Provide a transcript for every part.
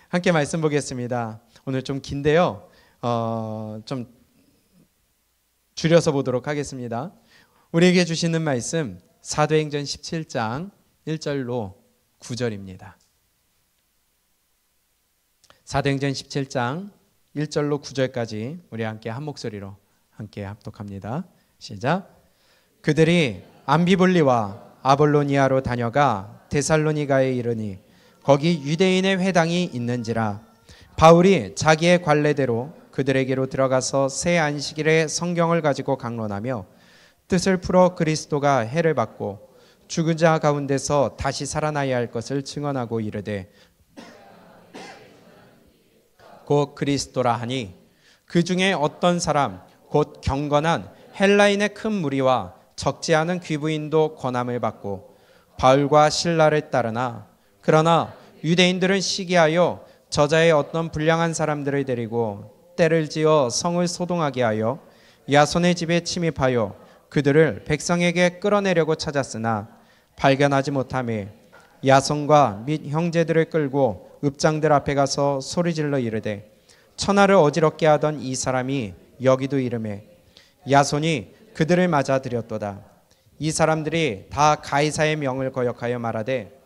함께 말씀 보겠습니다. 오늘 좀 긴데요. 좀 줄여서 보도록 하겠습니다. 우리에게 주시는 말씀 사도행전 17장 1절로 9절입니다. 사도행전 17장 1절로 9절까지 우리 함께 한 목소리로 함께 합독합니다. 시작. 그들이 암비볼리와 아볼로니아로 다녀가 데살로니가에 이르니 거기 유대인의 회당이 있는지라. 바울이 자기의 관례대로 그들에게로 들어가서 새 안식일에 성경을 가지고 강론하며 뜻을 풀어 그리스도가 해를 받고 죽은 자 가운데서 다시 살아나야 할 것을 증언하고 이르되 곧 그리스도라 하니 그 중에 어떤 사람 곧 경건한 헬라인의 큰 무리와 적지 않은 귀부인도 권함을 받고 바울과 실라를 따르나 그러나 유대인들은 시기하여 저자의 어떤 불량한 사람들을 데리고 때를 지어 성을 소동하게 하여 야손의 집에 침입하여 그들을 백성에게 끌어내려고 찾았으나 발견하지 못하며 야손과 및 형제들을 끌고 읍장들 앞에 가서 소리질러 이르되 천하를 어지럽게 하던 이 사람이 여기도 이르매 야손이 그들을 맞아 들였도다. 이 사람들이 다 가이사의 명을 거역하여 말하되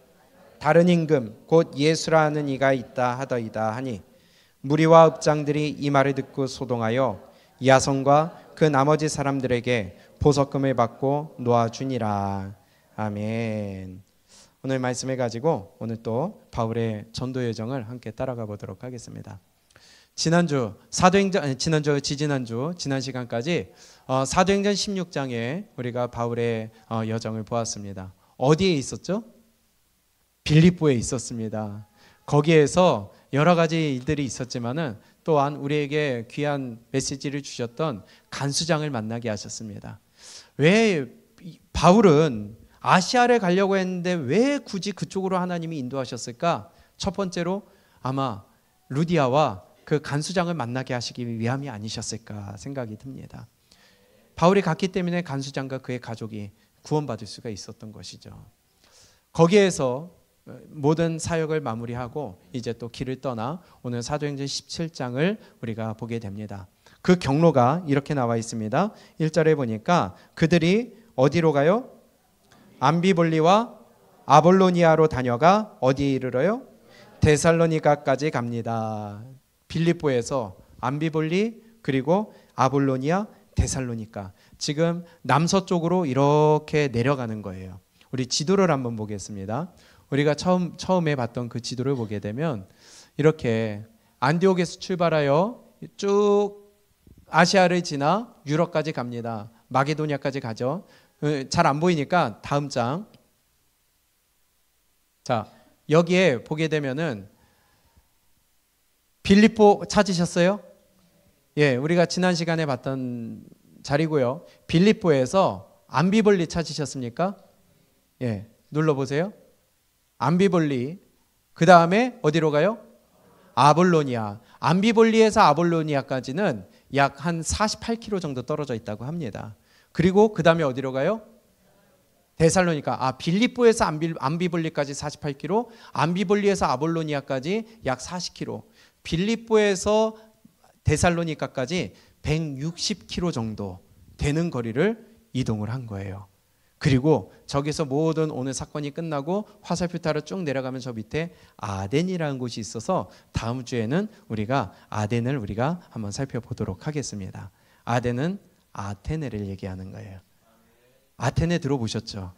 다른 임금 곧 예수라 하는 이가 있다 하더이다 하니 무리와 읍장들이 이 말을 듣고 소동하여 야손과 그 나머지 사람들에게 보석금을 받고 놓아주니라. 아멘. 오늘 말씀을 가지고 오늘 또 바울의 전도 여정을 함께 따라가 보도록 하겠습니다. 지난주 지난 시간까지 사도행전 16장에 우리가 바울의 여정을 보았습니다. 어디에 있었죠? 빌립보에 있었습니다. 거기에서 여러 가지 일들이 있었지만은 또한 우리에게 귀한 메시지를 주셨던 간수장을 만나게 하셨습니다. 왜 바울은 아시아를 가려고 했는데 왜 굳이 그쪽으로 하나님이 인도하셨을까? 첫 번째로 아마 루디아와 그 간수장을 만나게 하시기 위함이 아니셨을까 생각이 듭니다. 바울이 갔기 때문에 간수장과 그의 가족이 구원받을 수가 있었던 것이죠. 거기에서 모든 사역을 마무리하고 이제 또 길을 떠나 오늘 사도행전 17장을 우리가 보게 됩니다. 그 경로가 이렇게 나와 있습니다. 1절에 보니까 그들이 어디로 가요? 암비볼리와 아볼로니아로 다녀가 어디에 이르러요? 데살로니가까지 갑니다. 빌립보에서 암비볼리 그리고 아볼로니아, 데살로니가 지금 남서쪽으로 이렇게 내려가는 거예요. 우리 지도를 한번 보겠습니다. 우리가 처음에 봤던 그 지도를 보게 되면 이렇게 안디옥에서 출발하여 쭉 아시아를 지나 유럽까지 갑니다. 마게도니아까지 가죠. 잘 안 보이니까 다음 장. 자, 여기에 보게 되면은 빌립보 찾으셨어요? 예, 우리가 지난 시간에 봤던 자리고요. 빌립보에서 암비볼리 찾으셨습니까? 예, 눌러보세요. 암비볼리. 그 다음에 어디로 가요? 아볼로니아. 암비볼리에서 아볼로니아까지는 약 한 48km 정도 떨어져 있다고 합니다. 그리고 그 다음에 어디로 가요? 데살로니가. 빌립보에서 암비볼리까지 48km, 암비볼리에서 아볼로니아까지 약 40km, 빌립보에서 데살로니가까지 160km 정도 되는 거리를 이동을 한 거예요. 그리고 저기서 모든 오늘 사건이 끝나고 화살표 타러 쭉 내려가면 저 밑에 아덴이라는 곳이 있어서 다음 주에는 우리가 아덴을 우리가 한번 살펴보도록 하겠습니다. 아덴은 아테네를 얘기하는 거예요. 아테네 들어보셨죠?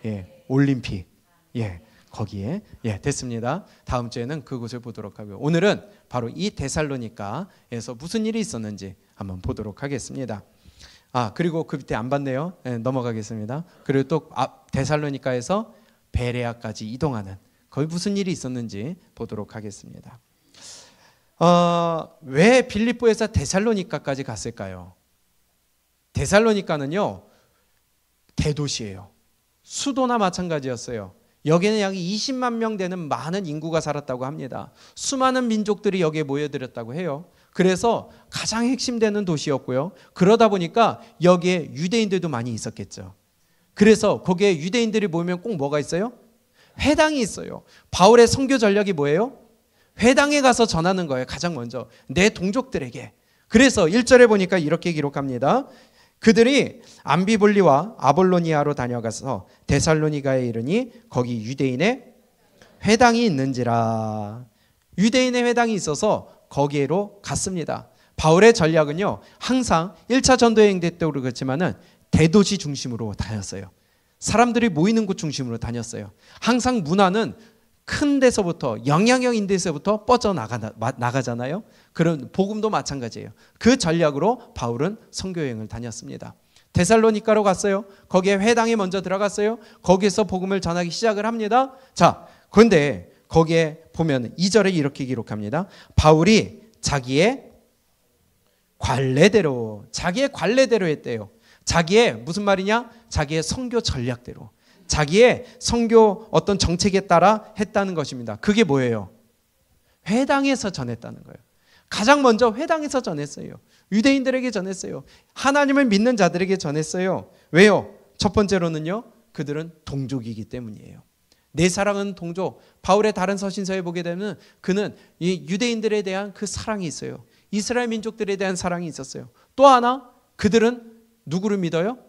예, 올림픽. 예, 거기에 됐습니다. 다음 주에는 그곳을 보도록 하고요. 오늘은 바로 이 데살로니가에서 무슨 일이 있었는지 한번 보도록 하겠습니다. 그리고 그 밑에 안 봤네요. 네, 넘어가겠습니다. 그리고 또 데살로니가에서 베레아까지 이동하는 거기 무슨 일이 있었는지 보도록 하겠습니다. 왜 빌립보에서 데살로니가까지 갔을까요? 데살로니가는요 대도시예요. 수도나 마찬가지였어요. 여기는 약 20만 명 되는 많은 인구가 살았다고 합니다. 수많은 민족들이 여기에 모여들었다고 해요. 그래서 가장 핵심되는 도시였고요. 그러다 보니까 여기에 유대인들도 많이 있었겠죠. 그래서 거기에 유대인들이 모이면 꼭 뭐가 있어요? 회당이 있어요. 바울의 선교 전략이 뭐예요? 회당에 가서 전하는 거예요. 가장 먼저 내 동족들에게. 그래서 1절에 보니까 이렇게 기록합니다. 그들이 암비볼리와 아볼로니아로 다녀가서 데살로니가에 이르니 거기 유대인의 회당이 있는지라. 유대인의 회당이 있어서 거기로 갔습니다. 바울의 전략은요, 항상 1차 전도여행 때도 그렇지만은 대도시 중심으로 다녔어요. 사람들이 모이는 곳 중심으로 다녔어요. 항상 문화는 큰 데서부터, 영향력 있는 데서부터 뻗어나가잖아요. 그런 복음도 마찬가지예요. 그 전략으로 바울은 선교여행을 다녔습니다. 데살로니가로 갔어요. 거기에 회당에 먼저 들어갔어요. 거기에서 복음을 전하기 시작을 합니다. 자, 그런데 거기에 보면 2절에 이렇게 기록합니다. 바울이 자기의 관례대로 했대요. 자기의 무슨 말이냐? 자기의 선교 전략대로, 자기의 선교 어떤 정책에 따라 했다는 것입니다. 그게 뭐예요? 회당에서 전했다는 거예요. 가장 먼저 회당에서 전했어요. 유대인들에게 전했어요. 하나님을 믿는 자들에게 전했어요. 왜요? 첫 번째로는요, 그들은 동족이기 때문이에요. 내 사랑은 동족. 바울의 다른 서신서에 보게 되면 그는 이 유대인들에 대한 그 사랑이 있어요. 이스라엘 민족들에 대한 사랑이 있었어요. 또 하나, 그들은 누구를 믿어요?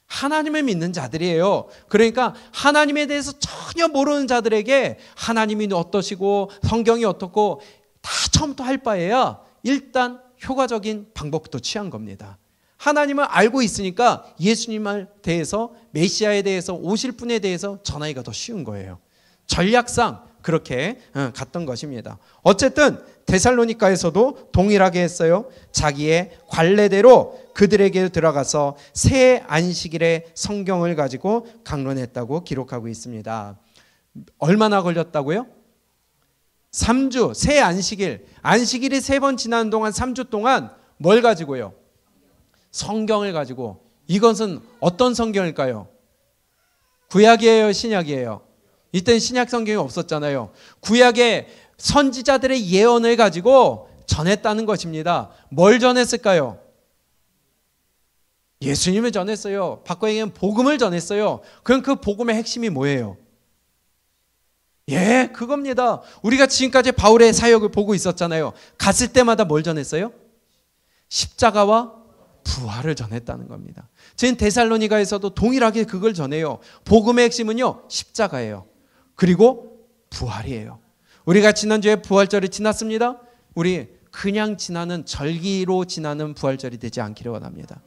하나님을 믿는 자들이에요. 그러니까 하나님에 대해서 전혀 모르는 자들에게 하나님이 어떠시고 성경이 어떻고 다 처음부터 할 바에야 일단 효과적인 방법부터 취한 겁니다. 하나님을 알고 있으니까 예수님에 대해서, 메시아에 대해서, 오실 분에 대해서 전하기가 더 쉬운 거예요. 전략상 그렇게 갔던 것입니다. 어쨌든 데살로니가에서도 동일하게 했어요. 자기의 관례대로 그들에게 들어가서 새 안식일에 성경을 가지고 강론했다고 기록하고 있습니다. 얼마나 걸렸다고요? 3주, 새 안식일이 3번 지나는 동안 3주 동안 뭘 가지고요? 성경을 가지고. 이것은 어떤 성경일까요? 구약이에요, 신약이에요? 이때는 신약 성경이 없었잖아요. 구약의 선지자들의 예언을 가지고 전했다는 것입니다. 뭘 전했을까요? 예수님을 전했어요. 바꿔 얘기하면 복음을 전했어요. 그럼 그 복음의 핵심이 뭐예요? 예, 그겁니다. 우리가 지금까지 바울의 사역을 보고 있었잖아요. 갔을 때마다 뭘 전했어요? 십자가와 부활을 전했다는 겁니다. 지금 데살로니가에서도 동일하게 그걸 전해요. 복음의 핵심은요, 십자가예요. 그리고 부활이에요. 우리가 지난주에 부활절이 지났습니다. 우리 그냥 지나는 절기로 지나는 부활절이 되지 않기를 원합니다.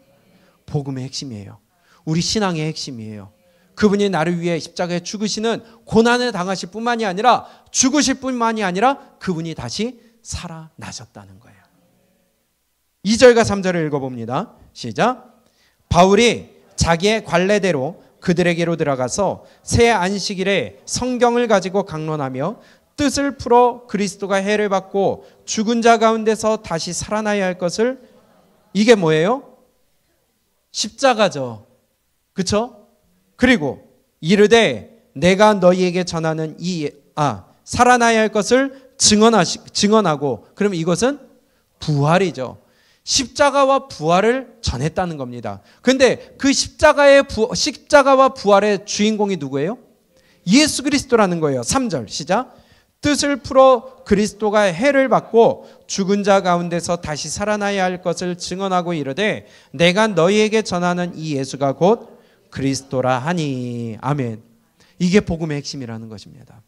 복음의 핵심이에요. 우리 신앙의 핵심이에요. 그분이 나를 위해 십자가에 죽으시는 고난을 당하실 뿐만이 아니라, 죽으실 뿐만이 아니라 그분이 다시 살아나셨다는 거예요. 2절과 3절을 읽어봅니다. 시작. 바울이 자기의 관례대로 그들에게로 들어가서 새 안식일에 성경을 가지고 강론하며 뜻을 풀어 그리스도가 해를 받고 죽은 자 가운데서 다시 살아나야 할 것을, 이게 뭐예요? 십자가죠. 그렇죠? 그리고 이르되 내가 너희에게 전하는 살아나야 할 것을 증언하고, 그럼 이것은 부활이죠. 십자가와 부활을 전했다는 겁니다. 그런데 그 십자가와 부활의 주인공이 누구예요? 예수 그리스도라는 거예요. 3절 시작. 뜻을 풀어 그리스도가 해를 받고 죽은 자 가운데서 다시 살아나야 할 것을 증언하고 이르되 내가 너희에게 전하는 이 예수가 곧 그리스도라 하니. 아멘. 이게 복음의 핵심이라는 것입니다.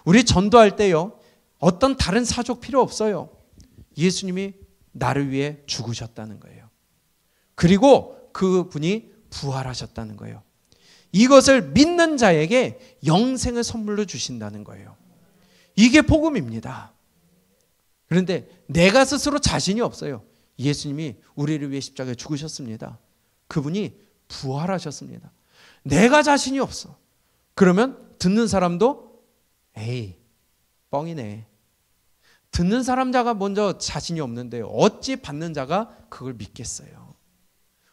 우리 전도할 때요, 어떤 다른 사족 필요 없어요. 예수님이 나를 위해 죽으셨다는 거예요. 그리고 그분이 부활하셨다는 거예요. 이것을 믿는 자에게 영생을 선물로 주신다는 거예요. 이게 복음입니다. 그런데 내가 스스로 자신이 없어요. 예수님이 우리를 위해 십자가에 죽으셨습니다. 그분이 부활하셨습니다. 내가 자신이 없어. 그러면 듣는 사람도 에이, 뻥이네. 듣는 사람 자가 먼저 자신이 없는데 어찌 받는 자가 그걸 믿겠어요.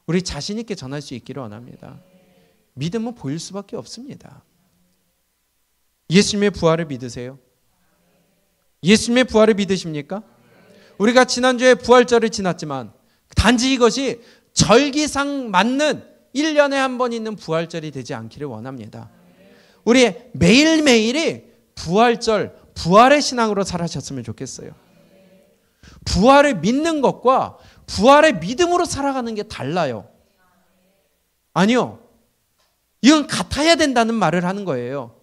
우리 자신 있게 전할 수 있기를 원합니다. 믿음은 보일 수밖에 없습니다. 예수님의 부활을 믿으세요? 예수님의 부활을 믿으십니까? 우리가 지난주에 부활절을 지났지만 단지 이것이 절기상 맞는 1년에 한 번 있는 부활절이 되지 않기를 원합니다. 우리 매일매일이 부활절, 부활의 신앙으로 살아셨으면 좋겠어요. 부활을 믿는 것과 부활의 믿음으로 살아가는 게 달라요. 아니요. 이건 같아야 된다는 말을 하는 거예요.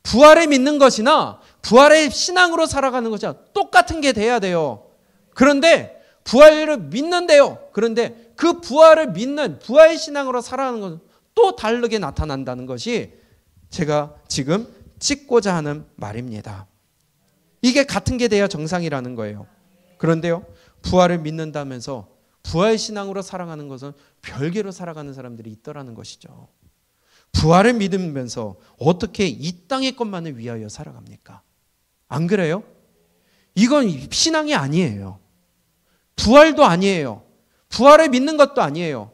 부활을 믿는 것이나 부활의 신앙으로 살아가는 것이나 똑같은 게 돼야 돼요. 그런데 부활을 믿는데요. 그런데 그 부활을 믿는 부활의 신앙으로 살아가는 것은 또 다르게 나타난다는 것이 제가 지금 찍고자 하는 말입니다. 이게 같은 게 돼야 정상이라는 거예요. 그런데요, 부활을 믿는다면서 부활의 신앙으로 살아가는 것은 별개로 살아가는 사람들이 있더라는 것이죠. 부활을 믿으면서 어떻게 이 땅의 것만을 위하여 살아갑니까? 안 그래요? 이건 신앙이 아니에요. 부활도 아니에요. 부활을 믿는 것도 아니에요.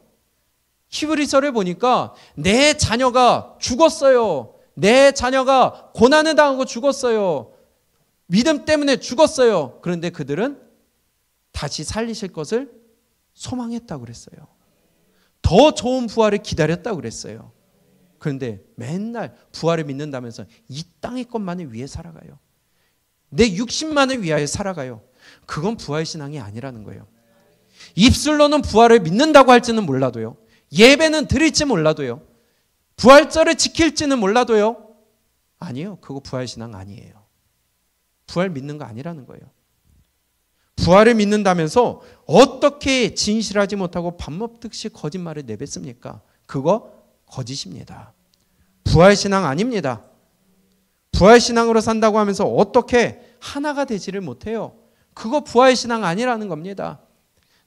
히브리서를 보니까 내 자녀가 죽었어요. 내 자녀가 고난을 당하고 죽었어요. 믿음 때문에 죽었어요. 그런데 그들은 다시 살리실 것을 소망했다고 그랬어요. 더 좋은 부활을 기다렸다고 그랬어요. 그런데 맨날 부활을 믿는다면서 이 땅의 것만을 위해 살아가요. 내 육신만을 위하여 살아가요. 그건 부활신앙이 아니라는 거예요. 입술로는 부활을 믿는다고 할지는 몰라도요. 예배는 드릴지 몰라도요. 부활절을 지킬지는 몰라도요. 아니요. 그거 부활신앙 아니에요. 부활 믿는 거 아니라는 거예요. 부활을 믿는다면서 어떻게 진실하지 못하고 밥 먹듯이 거짓말을 내뱉습니까? 그거 거짓입니다. 부활신앙 아닙니다. 부활신앙으로 산다고 하면서 어떻게 하나가 되지를 못해요. 그거 부활신앙 아니라는 겁니다.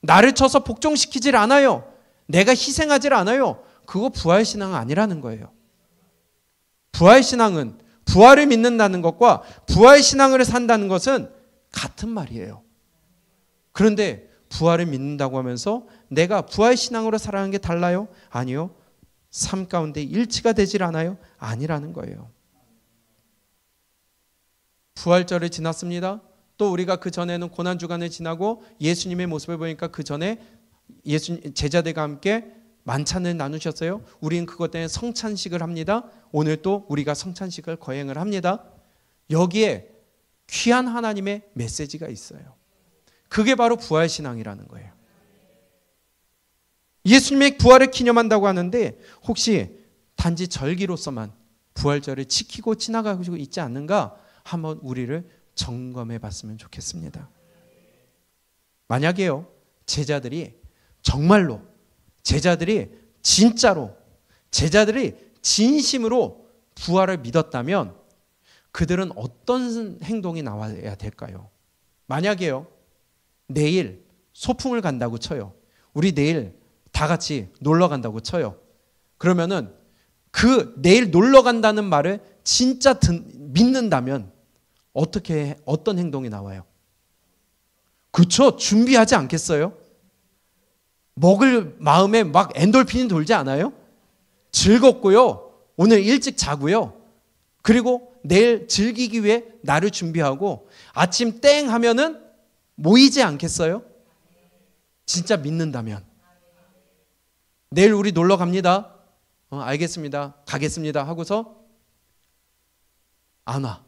나를 쳐서 복종시키질 않아요. 내가 희생하질 않아요. 그거 부활신앙 아니라는 거예요. 부활신앙은 부활을 믿는다는 것과 부활신앙을 산다는 것은 같은 말이에요. 그런데 부활을 믿는다고 하면서 내가 부활신앙으로 살아가는 게 달라요? 아니요. 삶 가운데 일치가 되질 않아요? 아니라는 거예요. 부활절을 지났습니다. 또 우리가 그 전에는 고난주간을 지나고 예수님의 모습을 보니까 그 전에 제자들과 함께 만찬을 나누셨어요. 우리는 그것 때문에 성찬식을 합니다. 오늘 또 우리가 성찬식을 거행을 합니다. 여기에 귀한 하나님의 메시지가 있어요. 그게 바로 부활신앙이라는 거예요. 예수님의 부활을 기념한다고 하는데 혹시 단지 절기로서만 부활절을 지키고 지나가고 있지 않는가 한번 우리를 점검해 봤으면 좋겠습니다. 만약에요, 제자들이 정말로 제자들이 진심으로 부활을 믿었다면 그들은 어떤 행동이 나와야 될까요? 만약에요, 내일 소풍을 간다고 쳐요. 우리 내일 다 같이 놀러 간다고 쳐요. 그러면은 그 내일 놀러 간다는 말을 진짜 믿는다면 어떤 행동이 나와요? 그렇죠? 준비하지 않겠어요? 먹을 마음에 막 엔돌핀이 돌지 않아요? 즐겁고요. 오늘 일찍 자고요. 그리고 내일 즐기기 위해 나를 준비하고 아침 땡 하면은 모이지 않겠어요? 진짜 믿는다면. 내일 우리 놀러 갑니다. 알겠습니다. 가겠습니다. 하고서 안 와.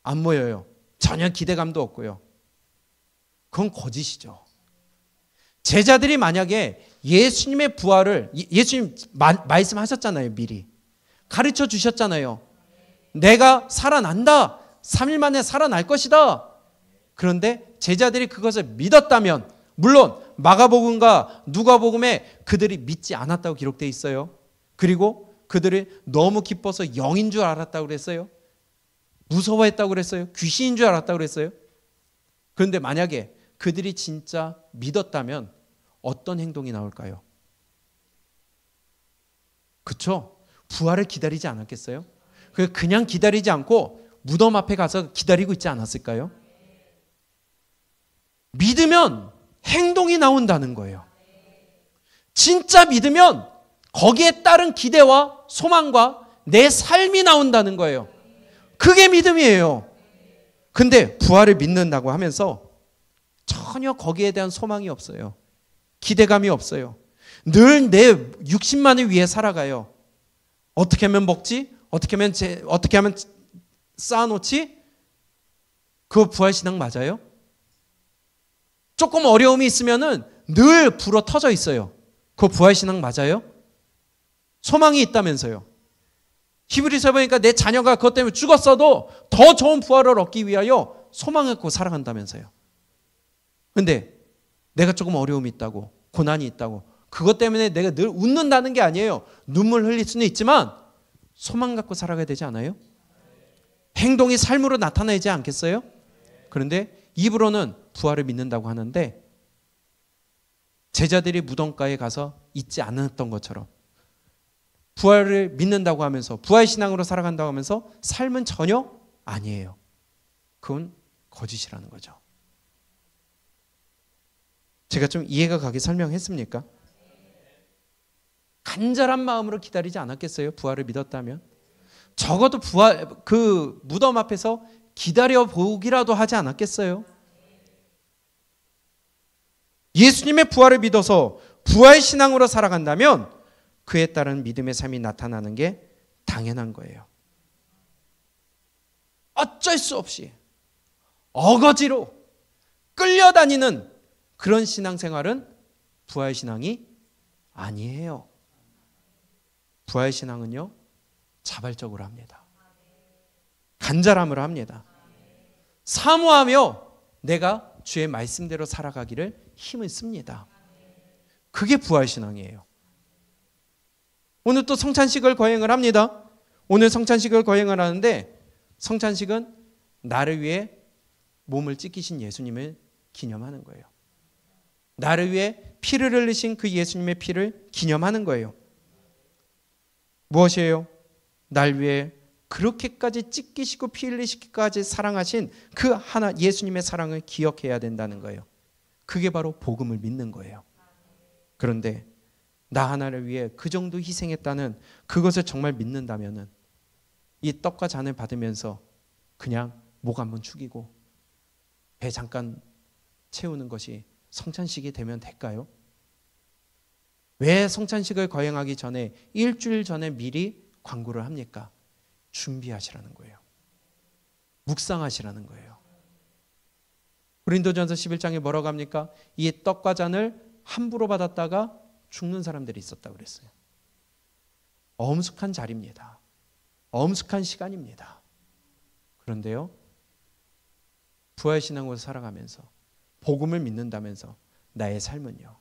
안 모여요. 전혀 기대감도 없고요. 그건 거짓이죠. 제자들이 만약에 예수님의 부활을 예수님 말씀하셨잖아요. 미리. 가르쳐 주셨잖아요. 내가 살아난다. 3일 만에 살아날 것이다. 그런데 제자들이 그것을 믿었다면 물론 마가복음과 누가복음에 그들이 믿지 않았다고 기록되어 있어요. 그리고 그들이 너무 기뻐서 영인 줄 알았다고 그랬어요. 무서워했다고 그랬어요. 귀신인 줄 알았다고 그랬어요. 그런데 만약에 그들이 진짜 믿었다면 어떤 행동이 나올까요? 그렇죠? 부활을 기다리지 않았겠어요? 그냥 기다리지 않고 무덤 앞에 가서 기다리고 있지 않았을까요? 믿으면 행동이 나온다는 거예요. 진짜 믿으면 거기에 따른 기대와 소망과 내 삶이 나온다는 거예요. 그게 믿음이에요. 근데 부활을 믿는다고 하면서 전혀 거기에 대한 소망이 없어요. 기대감이 없어요. 늘 내 육신만을 위해 살아가요. 어떻게 하면 먹지? 어떻게 하면 쌓아놓지? 그거 부활신앙 맞아요? 조금 어려움이 있으면은 늘 불어 터져 있어요. 그거 부활신앙 맞아요? 소망이 있다면서요. 히브리서 보니까 내 자녀가 그것 때문에 죽었어도 더 좋은 부활을 얻기 위하여 소망을 갖고 살아간다면서요. 근데 내가 조금 어려움이 있다고, 고난이 있다고, 그것 때문에 내가 늘 웃는다는 게 아니에요. 눈물 흘릴 수는 있지만 소망 갖고 살아가야 되지 않아요? 행동이 삶으로 나타나지 않겠어요? 그런데 입으로는 부활을 믿는다고 하는데 제자들이 무덤가에 가서 잊지 않았던 것처럼 부활을 믿는다고 하면서 부활신앙으로 살아간다고 하면서 삶은 전혀 아니에요. 그건 거짓이라는 거죠. 제가 좀 이해가 가게 설명했습니까? 간절한 마음으로 기다리지 않았겠어요? 부활을 믿었다면? 적어도 그 무덤 앞에서 기다려 보기라도 하지 않았겠어요? 예수님의 부활을 믿어서 부활신앙으로 살아간다면 그에 따른 믿음의 삶이 나타나는 게 당연한 거예요. 어쩔 수 없이 어거지로 끌려다니는 그런 신앙생활은 부활신앙이 아니에요. 부활신앙은요, 자발적으로 합니다. 간절함으로 합니다. 사모하며 내가 주의 말씀대로 살아가기를 힘을 씁니다. 그게 부활신앙이에요. 오늘 또 성찬식을 거행을 합니다. 오늘 성찬식을 거행을 하는데 성찬식은 나를 위해 몸을 찢기신 예수님을 기념하는 거예요. 나를 위해 피를 흘리신 그 예수님의 피를 기념하는 거예요. 무엇이에요? 날 위해 그렇게까지 찢기시고 피 흘리시기까지 사랑하신 그 하나 예수님의 사랑을 기억해야 된다는 거예요. 그게 바로 복음을 믿는 거예요. 그런데 나 하나를 위해 그 정도 희생했다는 그것을 정말 믿는다면은 이 떡과 잔을 받으면서 그냥 목 한번 축이고 배 잠깐 채우는 것이 성찬식이 되면 될까요? 왜 성찬식을 거행하기 전에 일주일 전에 미리 광고를 합니까? 준비하시라는 거예요. 묵상하시라는 거예요. 고린도전서 11장에 뭐라고 합니까? 이 떡과 잔을 함부로 받았다가 죽는 사람들이 있었다고 그랬어요. 엄숙한 자리입니다. 엄숙한 시간입니다. 그런데요, 부활신앙으로 살아가면서 복음을 믿는다면서 나의 삶은요,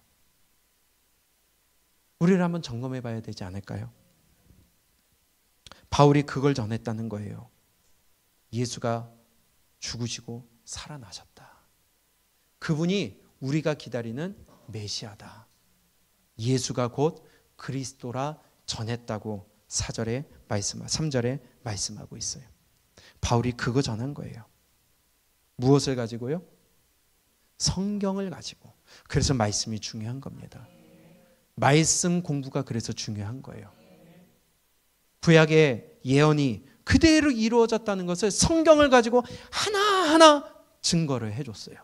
우리를 한번 점검해 봐야 되지 않을까요? 바울이 그걸 전했다는 거예요. 예수가 죽으시고 살아나셨다. 그분이 우리가 기다리는 메시아다. 예수가 곧 그리스도라 전했다고 3절에 말씀하고 있어요. 바울이 그거 전한 거예요. 무엇을 가지고요? 성경을 가지고. 그래서 말씀이 중요한 겁니다. 말씀 공부가 그래서 중요한 거예요. 구약의 예언이 그대로 이루어졌다는 것을 성경을 가지고 하나하나 증거를 해줬어요.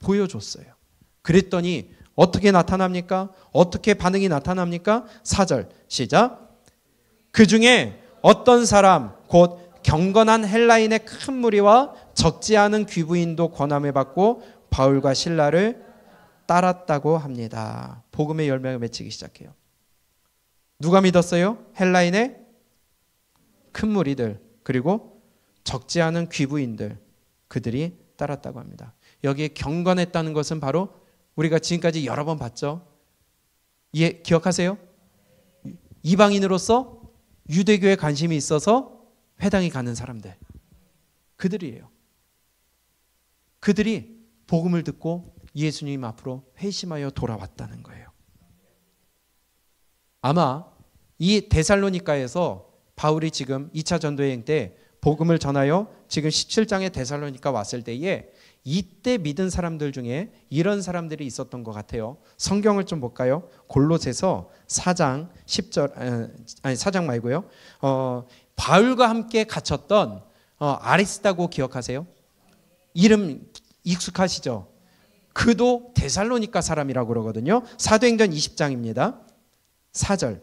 보여줬어요. 그랬더니 어떻게 나타납니까? 어떻게 반응이 나타납니까? 4절 시작. 그 중에 어떤 사람 곧 경건한 헬라인의 큰 무리와 적지 않은 귀부인도 권함을 받고 바울과 실라를 따랐다고 합니다. 복음의 열매가 맺히기 시작해요. 누가 믿었어요? 헬라인의 큰 무리들, 그리고 적지 않은 귀부인들, 그들이 따랐다고 합니다. 여기에 경건했다는 것은 바로 우리가 지금까지 여러 번 봤죠. 기억하세요? 이방인으로서 유대교에 관심이 있어서 회당에 가는 사람들, 그들이에요. 그들이 복음을 듣고 예수님 앞으로 회심하여 돌아왔다는 거예요. 아마 이 데살로니가에서 바울이 지금 2차 전도여행 때 복음을 전하여 지금 17장에 데살로니가 왔을 때에 이때 믿은 사람들 중에 이런 사람들이 있었던 것 같아요. 성경을 좀 볼까요? 골로새서 4장 10절, 4장 말고요. 바울과 함께 갇혔던 아리스다고 기억하세요? 이름 익숙하시죠? 그도 데살로니가 사람이라고 그러거든요. 사도행전 20장입니다. 4절.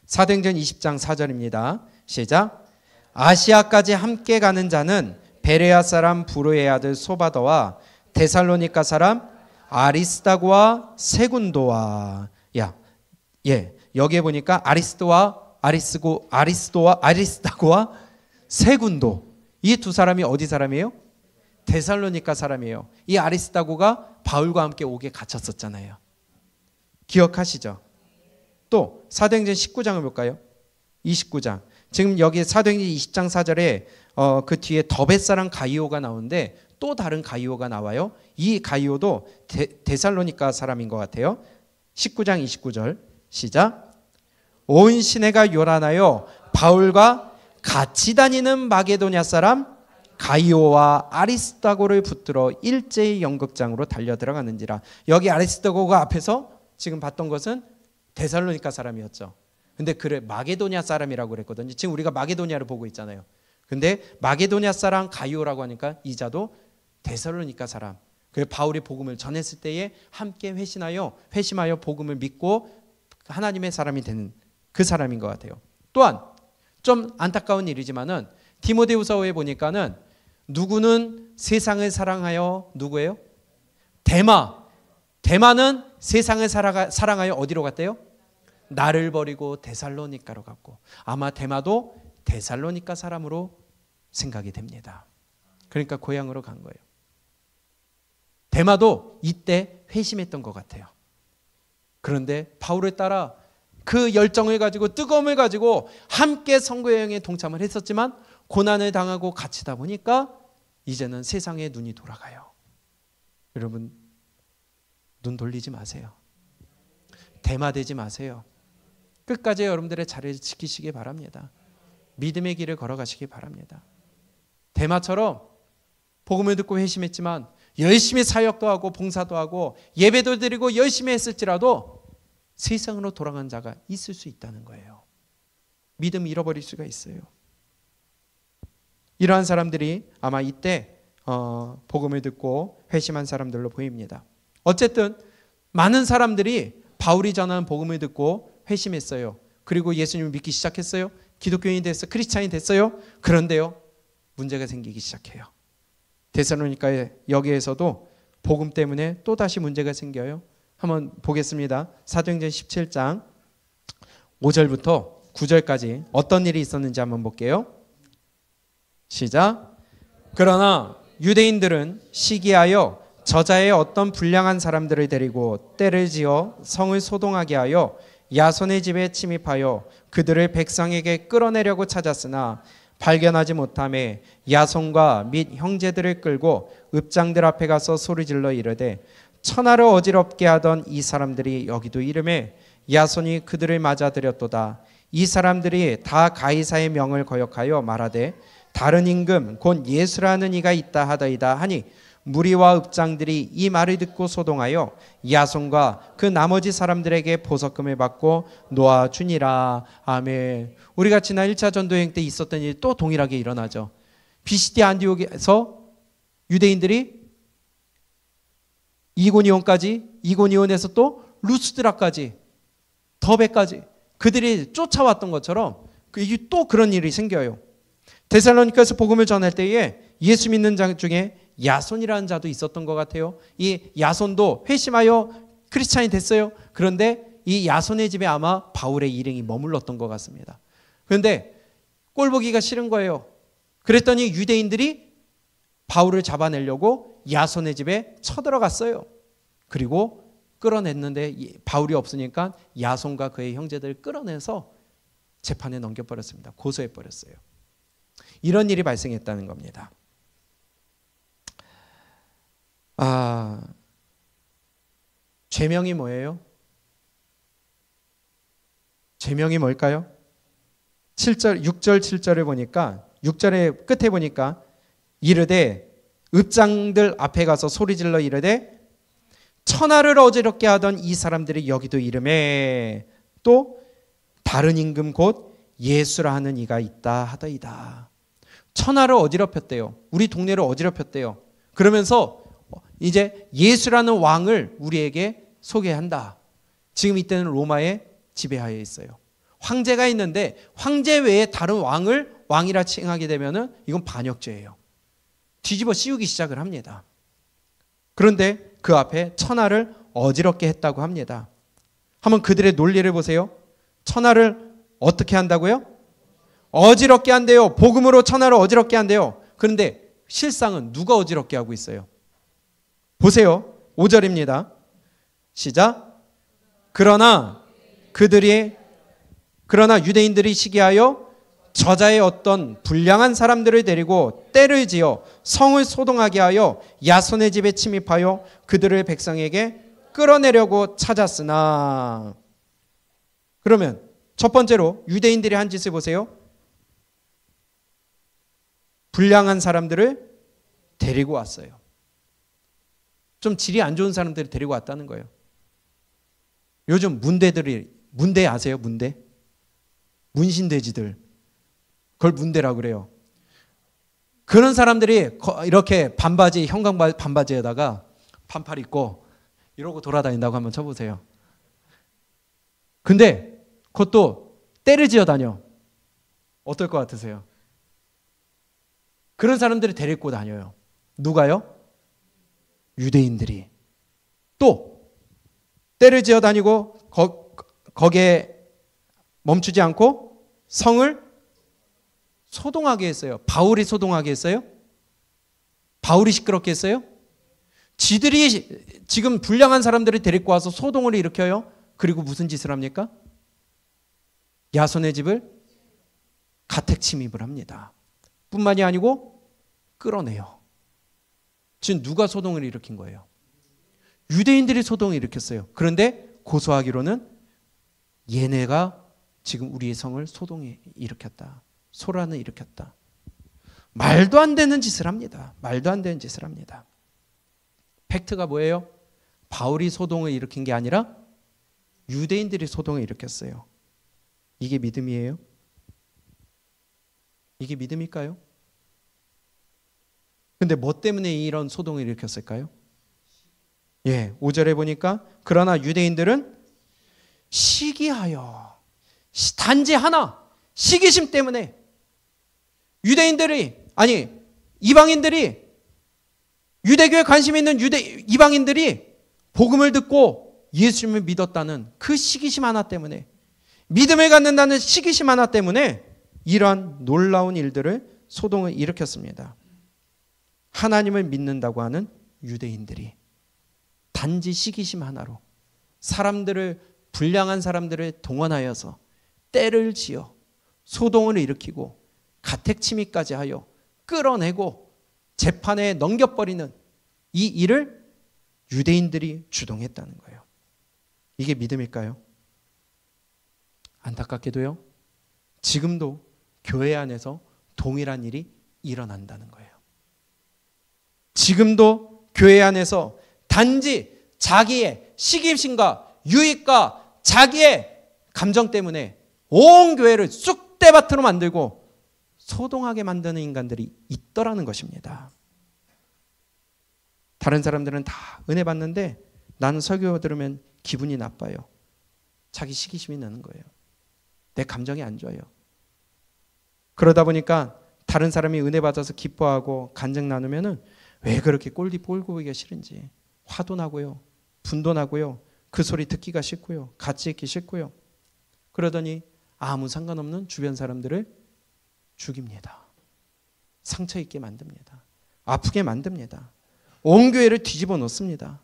사도행전 20장 4절입니다. 시작. 아시아까지 함께 가는 자는 베레아 사람 부르의 아들 소바더와 데살로니가 사람 아리스다고와 세군도와 여기에 보니까 아리스다고와 세군도, 이 두 사람이 어디 사람이에요? 데살로니가 사람이에요. 이 아리스다고가 바울과 함께 옥에 갇혔었잖아요. 기억하시죠? 또 사도행전 19장을 볼까요? 29장. 지금 여기 사도행전 20장 4절에 그 뒤에 더베사랑 가이오가 나오는데 또 다른 가이오가 나와요. 이 가이오도 데살로니가 사람인 것 같아요. 19장 29절 시작. 온 시내가 요란하여 바울과 같이 다니는 마게도냐 사람 가이오와 아리스다고를 붙들어 일제히 연극장으로 달려 들어가는지라. 여기 아리스다고가 앞에서 지금 봤던 것은 데살로니가 사람이었죠. 근데 그래 마게도냐 사람이라고 그랬거든요. 지금 우리가 마게도냐를 보고 있잖아요. 근데 마게도냐 사람 가이오라고 하니까 이자도 데살로니가 사람. 그 바울이 복음을 전했을 때에 함께 회심하여 복음을 믿고 하나님의 사람이 되는 그 사람인 것 같아요. 또한 좀 안타까운 일이지만은 디모데후서에 보니까는 누구는 세상을 사랑하여 누구예요? 대마는 세상을 사랑하여 어디로 갔대요? 나를 버리고 데살로니가로 갔고, 아마 대마도 데살로니가 사람으로 생각이 됩니다. 그러니까 고향으로 간 거예요. 대마도 이때 회심했던 것 같아요. 그런데 바울을 따라 그 열정을 가지고 뜨거움을 가지고 함께 선교 여행에 동참을 했었지만 고난을 당하고 갇히다 보니까 이제는 세상에 눈이 돌아가요. 여러분 눈 돌리지 마세요. 대마되지 마세요. 끝까지 여러분들의 자리를 지키시기 바랍니다. 믿음의 길을 걸어가시기 바랍니다. 대마처럼 복음을 듣고 회심했지만 열심히 사역도 하고 봉사도 하고 예배도 드리고 열심히 했을지라도 세상으로 돌아간 자가 있을 수 있다는 거예요. 믿음 잃어버릴 수가 있어요. 이러한 사람들이 아마 이때 복음을 듣고 회심한 사람들로 보입니다. 어쨌든 많은 사람들이 바울이 전하는 복음을 듣고 회심했어요. 그리고 예수님을 믿기 시작했어요. 기독교인이 됐어요. 크리스찬이 됐어요. 그런데요, 문제가 생기기 시작해요. 데살로니가 여기에서도 복음 때문에 또다시 문제가 생겨요. 한번 보겠습니다. 사도행전 17장 5절부터 9절까지 어떤 일이 있었는지 한번 볼게요. 시작. 그러나 유대인들은 시기하여 저자의 어떤 불량한 사람들을 데리고 때를 지어 성을 소동하게 하여 야손의 집에 침입하여 그들을 백성에게 끌어내려고 찾았으나 발견하지 못하매 야손과 및 형제들을 끌고 읍장들 앞에 가서 소리질러 이르되 천하를 어지럽게 하던 이 사람들이 여기도 이름에 야손이 그들을 맞아들였도다. 이 사람들이 다 가이사의 명을 거역하여 말하되 다른 임금 곧 예수라는 이가 있다 하더이다 하니 무리와 읍장들이 이 말을 듣고 소동하여 야손과 그 나머지 사람들에게 보석금을 받고 놓아주니라. 아멘. 우리가 지난 1차 전도여행 때 있었던 일이 또 동일하게 일어나죠. 비시디 안디옥에서 유대인들이 이고니온에서 또 루스드라까지 더베까지 그들이 쫓아왔던 것처럼 또 그런 일이 생겨요. 데살로니가에서 복음을 전할 때에 예수 믿는 자 중에 야손이라는 자도 있었던 것 같아요. 이 야손도 회심하여 크리스찬이 됐어요. 그런데 이 야손의 집에 아마 바울의 일행이 머물렀던 것 같습니다. 그런데 꼴보기가 싫은 거예요. 그랬더니 유대인들이 바울을 잡아내려고 야손의 집에 쳐들어갔어요. 그리고 끌어냈는데 바울이 없으니까 야손과 그의 형제들을 끌어내서 재판에 넘겨버렸습니다. 고소해버렸어요. 이런 일이 발생했다는 겁니다. 죄명이 뭐예요? 죄명이 뭘까요? 6절 7절을 보니까 6절의 끝에 보니까 이르되 읍장들 앞에 가서 소리질러 이르되 천하를 어지럽게 하던 이 사람들이 여기도 이름에 또 다른 임금 곧 예수라 하는 이가 있다 하더이다. 천하를 어지럽혔대요. 우리 동네를 어지럽혔대요. 그러면서 이제 예수라는 왕을 우리에게 소개한다. 지금 이때는 로마의 지배하에 있어요. 황제가 있는데 황제 외에 다른 왕을 왕이라 칭하게 되면은 이건 반역죄예요. 뒤집어 씌우기 시작을 합니다. 그런데 그 앞에 천하를 어지럽게 했다고 합니다. 한번 그들의 논리를 보세요. 천하를 어떻게 한다고요? 어지럽게 한대요. 복음으로 천하를 어지럽게 한대요. 그런데 실상은 누가 어지럽게 하고 있어요? 보세요. 5절입니다. 시작. 그러나 유대인들이 시기하여 저자의 어떤 불량한 사람들을 데리고 때를 지어 성을 소동하게 하여 야손의 집에 침입하여 그들을 백성에게 끌어내려고 찾았으나. 그러면 첫 번째로 유대인들이 한 짓을 보세요. 불량한 사람들을 데리고 왔어요. 좀 질이 안 좋은 사람들을 데리고 왔다는 거예요. 요즘 문대 아세요? 문대? 문신돼지들. 그걸 문대라고 그래요. 그런 사람들이 이렇게 반바지, 형광 반바지에다가 반팔 입고 이러고 돌아다닌다고 한번 쳐보세요. 근데 그것도 때를 지어 다녀. 어떨 것 같으세요? 그런 사람들을 데리고 다녀요. 누가요? 유대인들이. 또 때를 지어 다니고 거기에 멈추지 않고 성을 소동하게 했어요. 바울이 소동하게 했어요? 바울이 시끄럽게 했어요? 지들이 지금 불량한 사람들을 데리고 와서 소동을 일으켜요. 그리고 무슨 짓을 합니까? 야손의 집을 가택 침입을 합니다. 뿐만이 아니고 끌어내요. 지금 누가 소동을 일으킨 거예요? 유대인들이 소동을 일으켰어요. 그런데 고소하기로는 얘네가 지금 우리의 성을 소동에 일으켰다. 소란을 일으켰다. 말도 안 되는 짓을 합니다. 말도 안 되는 짓을 합니다. 팩트가 뭐예요? 바울이 소동을 일으킨 게 아니라 유대인들이 소동을 일으켰어요. 이게 믿음이에요? 이게 믿음일까요? 근데 뭐 때문에 이런 소동을 일으켰을까요? 5절에 보니까 그러나 유대인들은 시기하여, 단지 하나, 시기심 때문에 이방인들이, 유대교에 관심 있는 이방인들이 복음을 듣고 예수님을 믿었다는 그 시기심 하나 때문에, 믿음을 갖는다는 시기심 하나 때문에 이러한 놀라운 일들을, 소동을 일으켰습니다. 하나님을 믿는다고 하는 유대인들이 단지 시기심 하나로 불량한 사람들을 동원하여서 때를 지어 소동을 일으키고 가택 침입까지 하여 끌어내고 재판에 넘겨버리는 이 일을 유대인들이 주동했다는 거예요. 이게 믿음일까요? 안타깝게도요, 지금도 교회 안에서 동일한 일이 일어난다는 거예요. 지금도 교회 안에서 단지 자기의 시기심과 유익과 자기의 감정 때문에 온 교회를 쑥대밭으로 만들고 소동하게 만드는 인간들이 있더라는 것입니다. 다른 사람들은 다 은혜 받는데 나는 설교 들으면 기분이 나빠요. 자기 시기심이 나는 거예요. 내 감정이 안 좋아요. 그러다 보니까 다른 사람이 은혜 받아서 기뻐하고 간증 나누면은 왜 그렇게 꼴도 보기가 싫은지 화도 나고요, 분도 나고요, 그 소리 듣기가 싫고요, 같이 있기 싫고요. 그러더니 아무 상관없는 주변 사람들을 죽입니다. 상처 있게 만듭니다. 아프게 만듭니다. 온 교회를 뒤집어 놓습니다.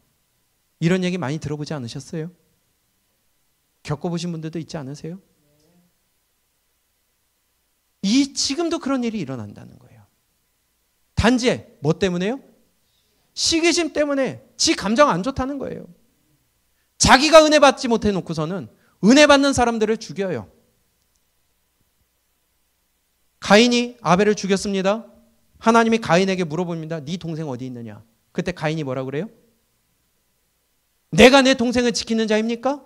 이런 얘기 많이 들어보지 않으셨어요? 겪어보신 분들도 있지 않으세요? 지금도 그런 일이 일어난다는 거예요. 단지 뭐 때문에요? 시기심 때문에 지 감정 안 좋다는 거예요. 자기가 은혜 받지 못해 놓고서는 은혜 받는 사람들을 죽여요. 가인이 아벨을 죽였습니다. 하나님이 가인에게 물어봅니다. 네 동생 어디 있느냐? 그때 가인이 뭐라고 그래요? 내가 내 동생을 지키는 자입니까?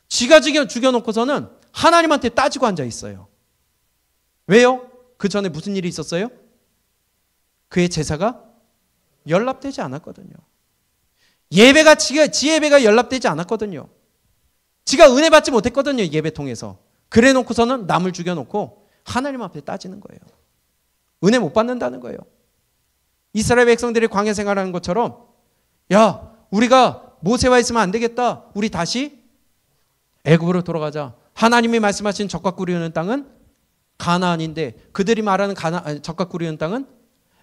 지가 죽여놓고서는 하나님한테 따지고 앉아 있어요. 왜요? 그 전에 무슨 일이 있었어요? 그의 제사가 연락되지 않았거든요. 지 예배가 연락되지 않았거든요. 지가 은혜 받지 못했거든요. 예배 통해서. 그래 놓고서는 남을 죽여놓고 하나님 앞에 따지는 거예요. 은혜 못 받는다는 거예요. 이스라엘 백성들이 광야 생활하는 것처럼 야, 우리가 모세와 있으면 안 되겠다. 우리 다시 애굽으로 돌아가자. 하나님이 말씀하신 젖과 꿀이 흐르는 땅은 가나안인데 그들이 말하는 젖과 꿀이 흐르는 땅은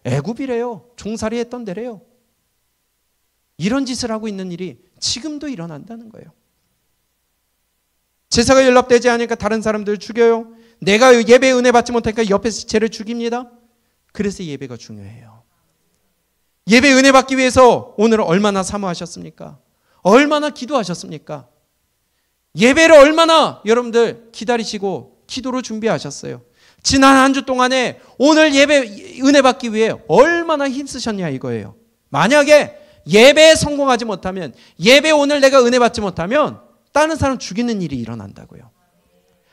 애굽이래요. 종살이 했던 데래요. 이런 짓을 하고 있는 일이 지금도 일어난다는 거예요. 제사가 연락되지 않으니까 다른 사람들을 죽여요. 내가 예배 은혜 받지 못하니까 옆에서 쟤를 죽입니다. 그래서 예배가 중요해요. 예배 은혜 받기 위해서 오늘 얼마나 사모하셨습니까? 얼마나 기도하셨습니까? 예배를 얼마나 여러분들 기다리시고 기도로 준비하셨어요. 지난 한 주 동안에 오늘 예배 은혜 받기 위해 얼마나 힘쓰셨냐 이거예요. 만약에 예배에 성공하지 못하면, 예배 오늘 내가 은혜 받지 못하면 다른 사람 죽이는 일이 일어난다고요.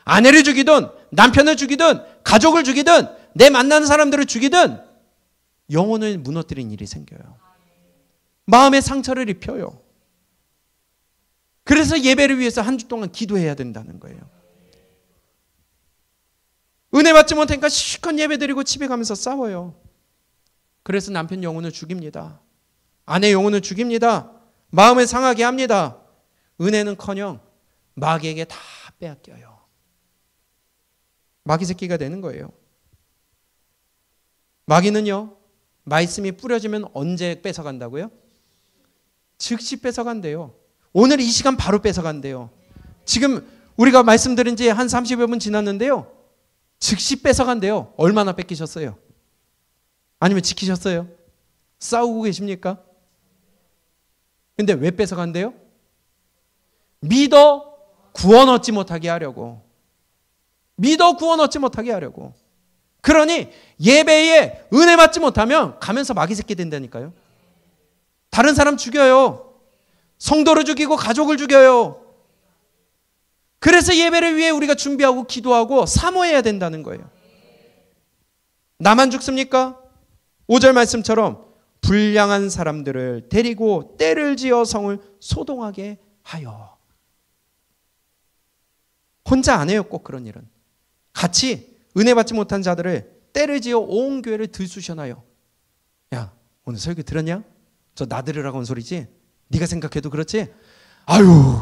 아내를 죽이든 남편을 죽이든 가족을 죽이든 내 만나는 사람들을 죽이든 영혼을 무너뜨리는 일이 생겨요. 마음의 상처를 입혀요. 그래서 예배를 위해서 한 주 동안 기도해야 된다는 거예요. 은혜 받지 못하니까 실컷 예배 드리고 집에 가면서 싸워요. 그래서 남편 영혼을 죽입니다. 아내 영혼을 죽입니다. 마음을 상하게 합니다. 은혜는커녕 마귀에게 다 빼앗겨요. 마귀 새끼가 되는 거예요. 마귀는요, 말씀이 뿌려지면 언제 뺏어간다고요? 즉시 뺏어간대요. 오늘 이 시간 바로 뺏어간대요. 지금 우리가 말씀드린 지 한 30여 분 지났는데요. 즉시 뺏어간대요. 얼마나 뺏기셨어요? 아니면 지키셨어요? 싸우고 계십니까? 근데 왜 뺏어간대요? 믿어 구원 얻지 못하게 하려고. 믿어 구원 얻지 못하게 하려고. 그러니 예배에 은혜 받지 못하면 가면서 마귀 새끼 된다니까요. 다른 사람 죽여요. 성도를 죽이고 가족을 죽여요. 그래서 예배를 위해 우리가 준비하고 기도하고 사모해야 된다는 거예요. 나만 죽습니까? 5절 말씀처럼 불량한 사람들을 데리고 떼를 지어 성을 소동하게 하여. 혼자 안 해요, 꼭 그런 일은. 같이 은혜 받지 못한 자들을 떼를 지어 온 교회를 들쑤셔놔요. 야, 오늘 설교 들었냐? 저 나들으라고 한 소리지? 네가 생각해도 그렇지? 아유,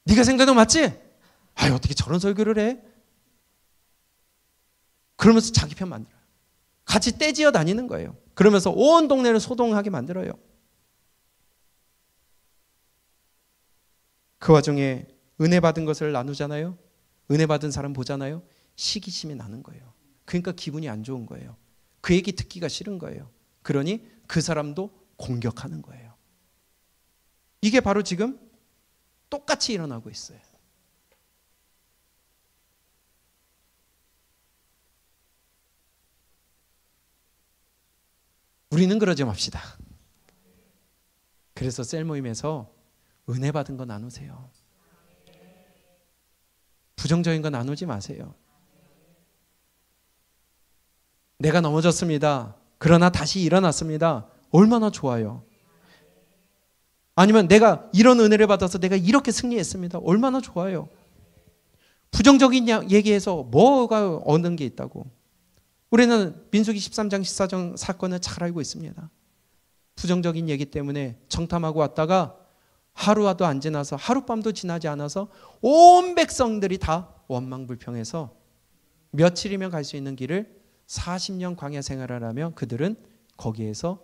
네가 생각해도 맞지? 아유, 어떻게 저런 설교를 해? 그러면서 자기 편 만들어요. 같이 떼지어 다니는 거예요. 그러면서 온 동네를 소동하게 만들어요. 그 와중에 은혜 받은 것을 나누잖아요. 은혜 받은 사람 보잖아요. 시기심이 나는 거예요. 그러니까 기분이 안 좋은 거예요. 그 얘기 듣기가 싫은 거예요. 그러니 그 사람도 공격하는 거예요. 이게 바로 지금 똑같이 일어나고 있어요. 우리는 그러지 맙시다. 그래서 셀 모임에서 은혜 받은 거 나누세요. 부정적인 거 나누지 마세요. 내가 넘어졌습니다. 그러나 다시 일어났습니다. 얼마나 좋아요. 아니면 내가 이런 은혜를 받아서 내가 이렇게 승리했습니다. 얼마나 좋아요. 부정적인 얘기해서 뭐가 얻는 게 있다고. 우리는 민수기 13장 14장 사건을 잘 알고 있습니다. 부정적인 얘기 때문에 정탐하고 왔다가 하루도 안 지나서 하룻밤도 지나지 않아서 온 백성들이 다 원망불평해서 며칠이면 갈 수 있는 길을 40년 광야 생활을 하며 그들은 거기에서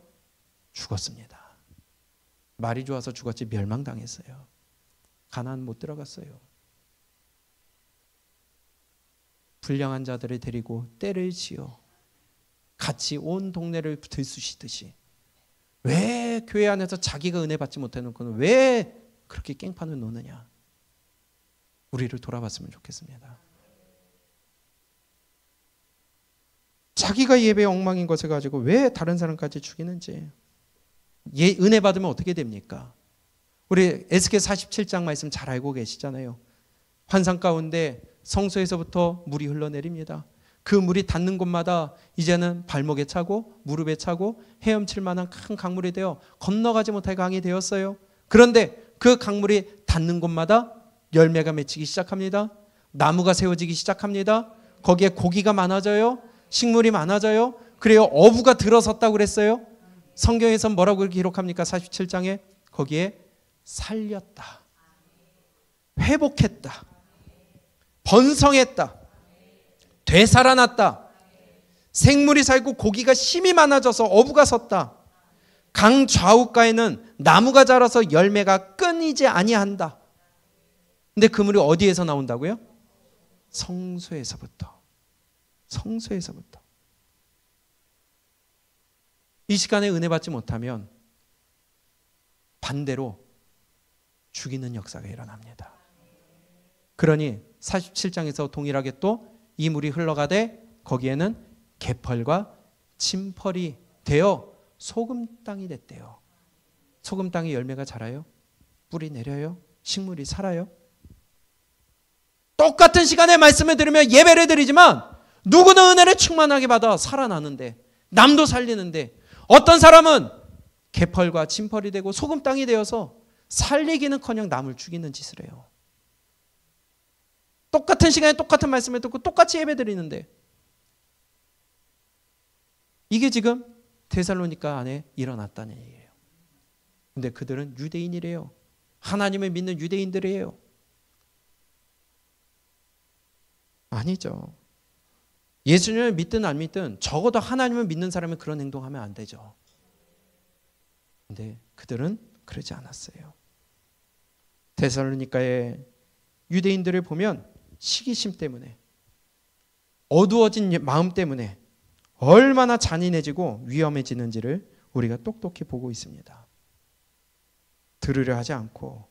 죽었습니다. 말이 좋아서 죽었지 멸망당했어요. 가나안 못 들어갔어요. 불량한 자들을 데리고 떼를 지어 같이 온 동네를 들쑤시듯이. 왜 교회 안에서 자기가 은혜 받지 못해놓고는 왜 그렇게 깽판을 노느냐. 우리를 돌아봤으면 좋겠습니다. 자기가 예배에 엉망인 것을 가지고 왜 다른 사람까지 죽이는지. 은혜 받으면 어떻게 됩니까? 우리 에스겔 47장 말씀 잘 알고 계시잖아요. 환상 가운데 성소에서부터 물이 흘러내립니다. 그 물이 닿는 곳마다 이제는 발목에 차고 무릎에 차고 헤엄칠 만한 큰 강물이 되어 건너가지 못할 강이 되었어요. 그런데 그 강물이 닿는 곳마다 열매가 맺히기 시작합니다. 나무가 세워지기 시작합니다. 거기에 고기가 많아져요. 식물이 많아져요. 그래요. 어부가 들어섰다고 그랬어요. 성경에서 뭐라고 기록합니까? 47장에 거기에 살렸다. 회복했다. 번성했다. 되살아났다. 생물이 살고 고기가 힘이 많아져서 어부가 섰다. 강 좌우가에는 나무가 자라서 열매가 끊이지 아니한다. 근데 그 물이 어디에서 나온다고요? 성소에서부터. 성소에서부터. 이 시간에 은혜 받지 못하면 반대로 죽이는 역사가 일어납니다. 그러니 47장에서 동일하게 또 이 물이 흘러가되 거기에는 개펄과 진펄이 되어 소금 땅이 됐대요. 소금 땅에 열매가 자라요? 뿌리 내려요? 식물이 살아요? 똑같은 시간에 말씀을 들으며 예배를 드리지만 누구는 은혜를 충만하게 받아 살아나는데, 남도 살리는데, 어떤 사람은 개펄과 진펄이 되고 소금 땅이 되어서 살리기는커녕 남을 죽이는 짓을 해요. 똑같은 시간에 똑같은 말씀을 듣고 똑같이 예배 드리는데, 이게 지금 데살로니가 안에 일어났다는 얘기예요. 근데 그들은 유대인이래요. 하나님을 믿는 유대인들이에요. 아니죠. 예수님을 믿든 안 믿든 적어도 하나님을 믿는 사람은 그런 행동하면 안 되죠. 근데 그들은 그러지 않았어요. 데살로니가의 유대인들을 보면 시기심 때문에, 어두워진 마음 때문에 얼마나 잔인해지고 위험해지는지를 우리가 똑똑히 보고 있습니다. 들으려 하지 않고,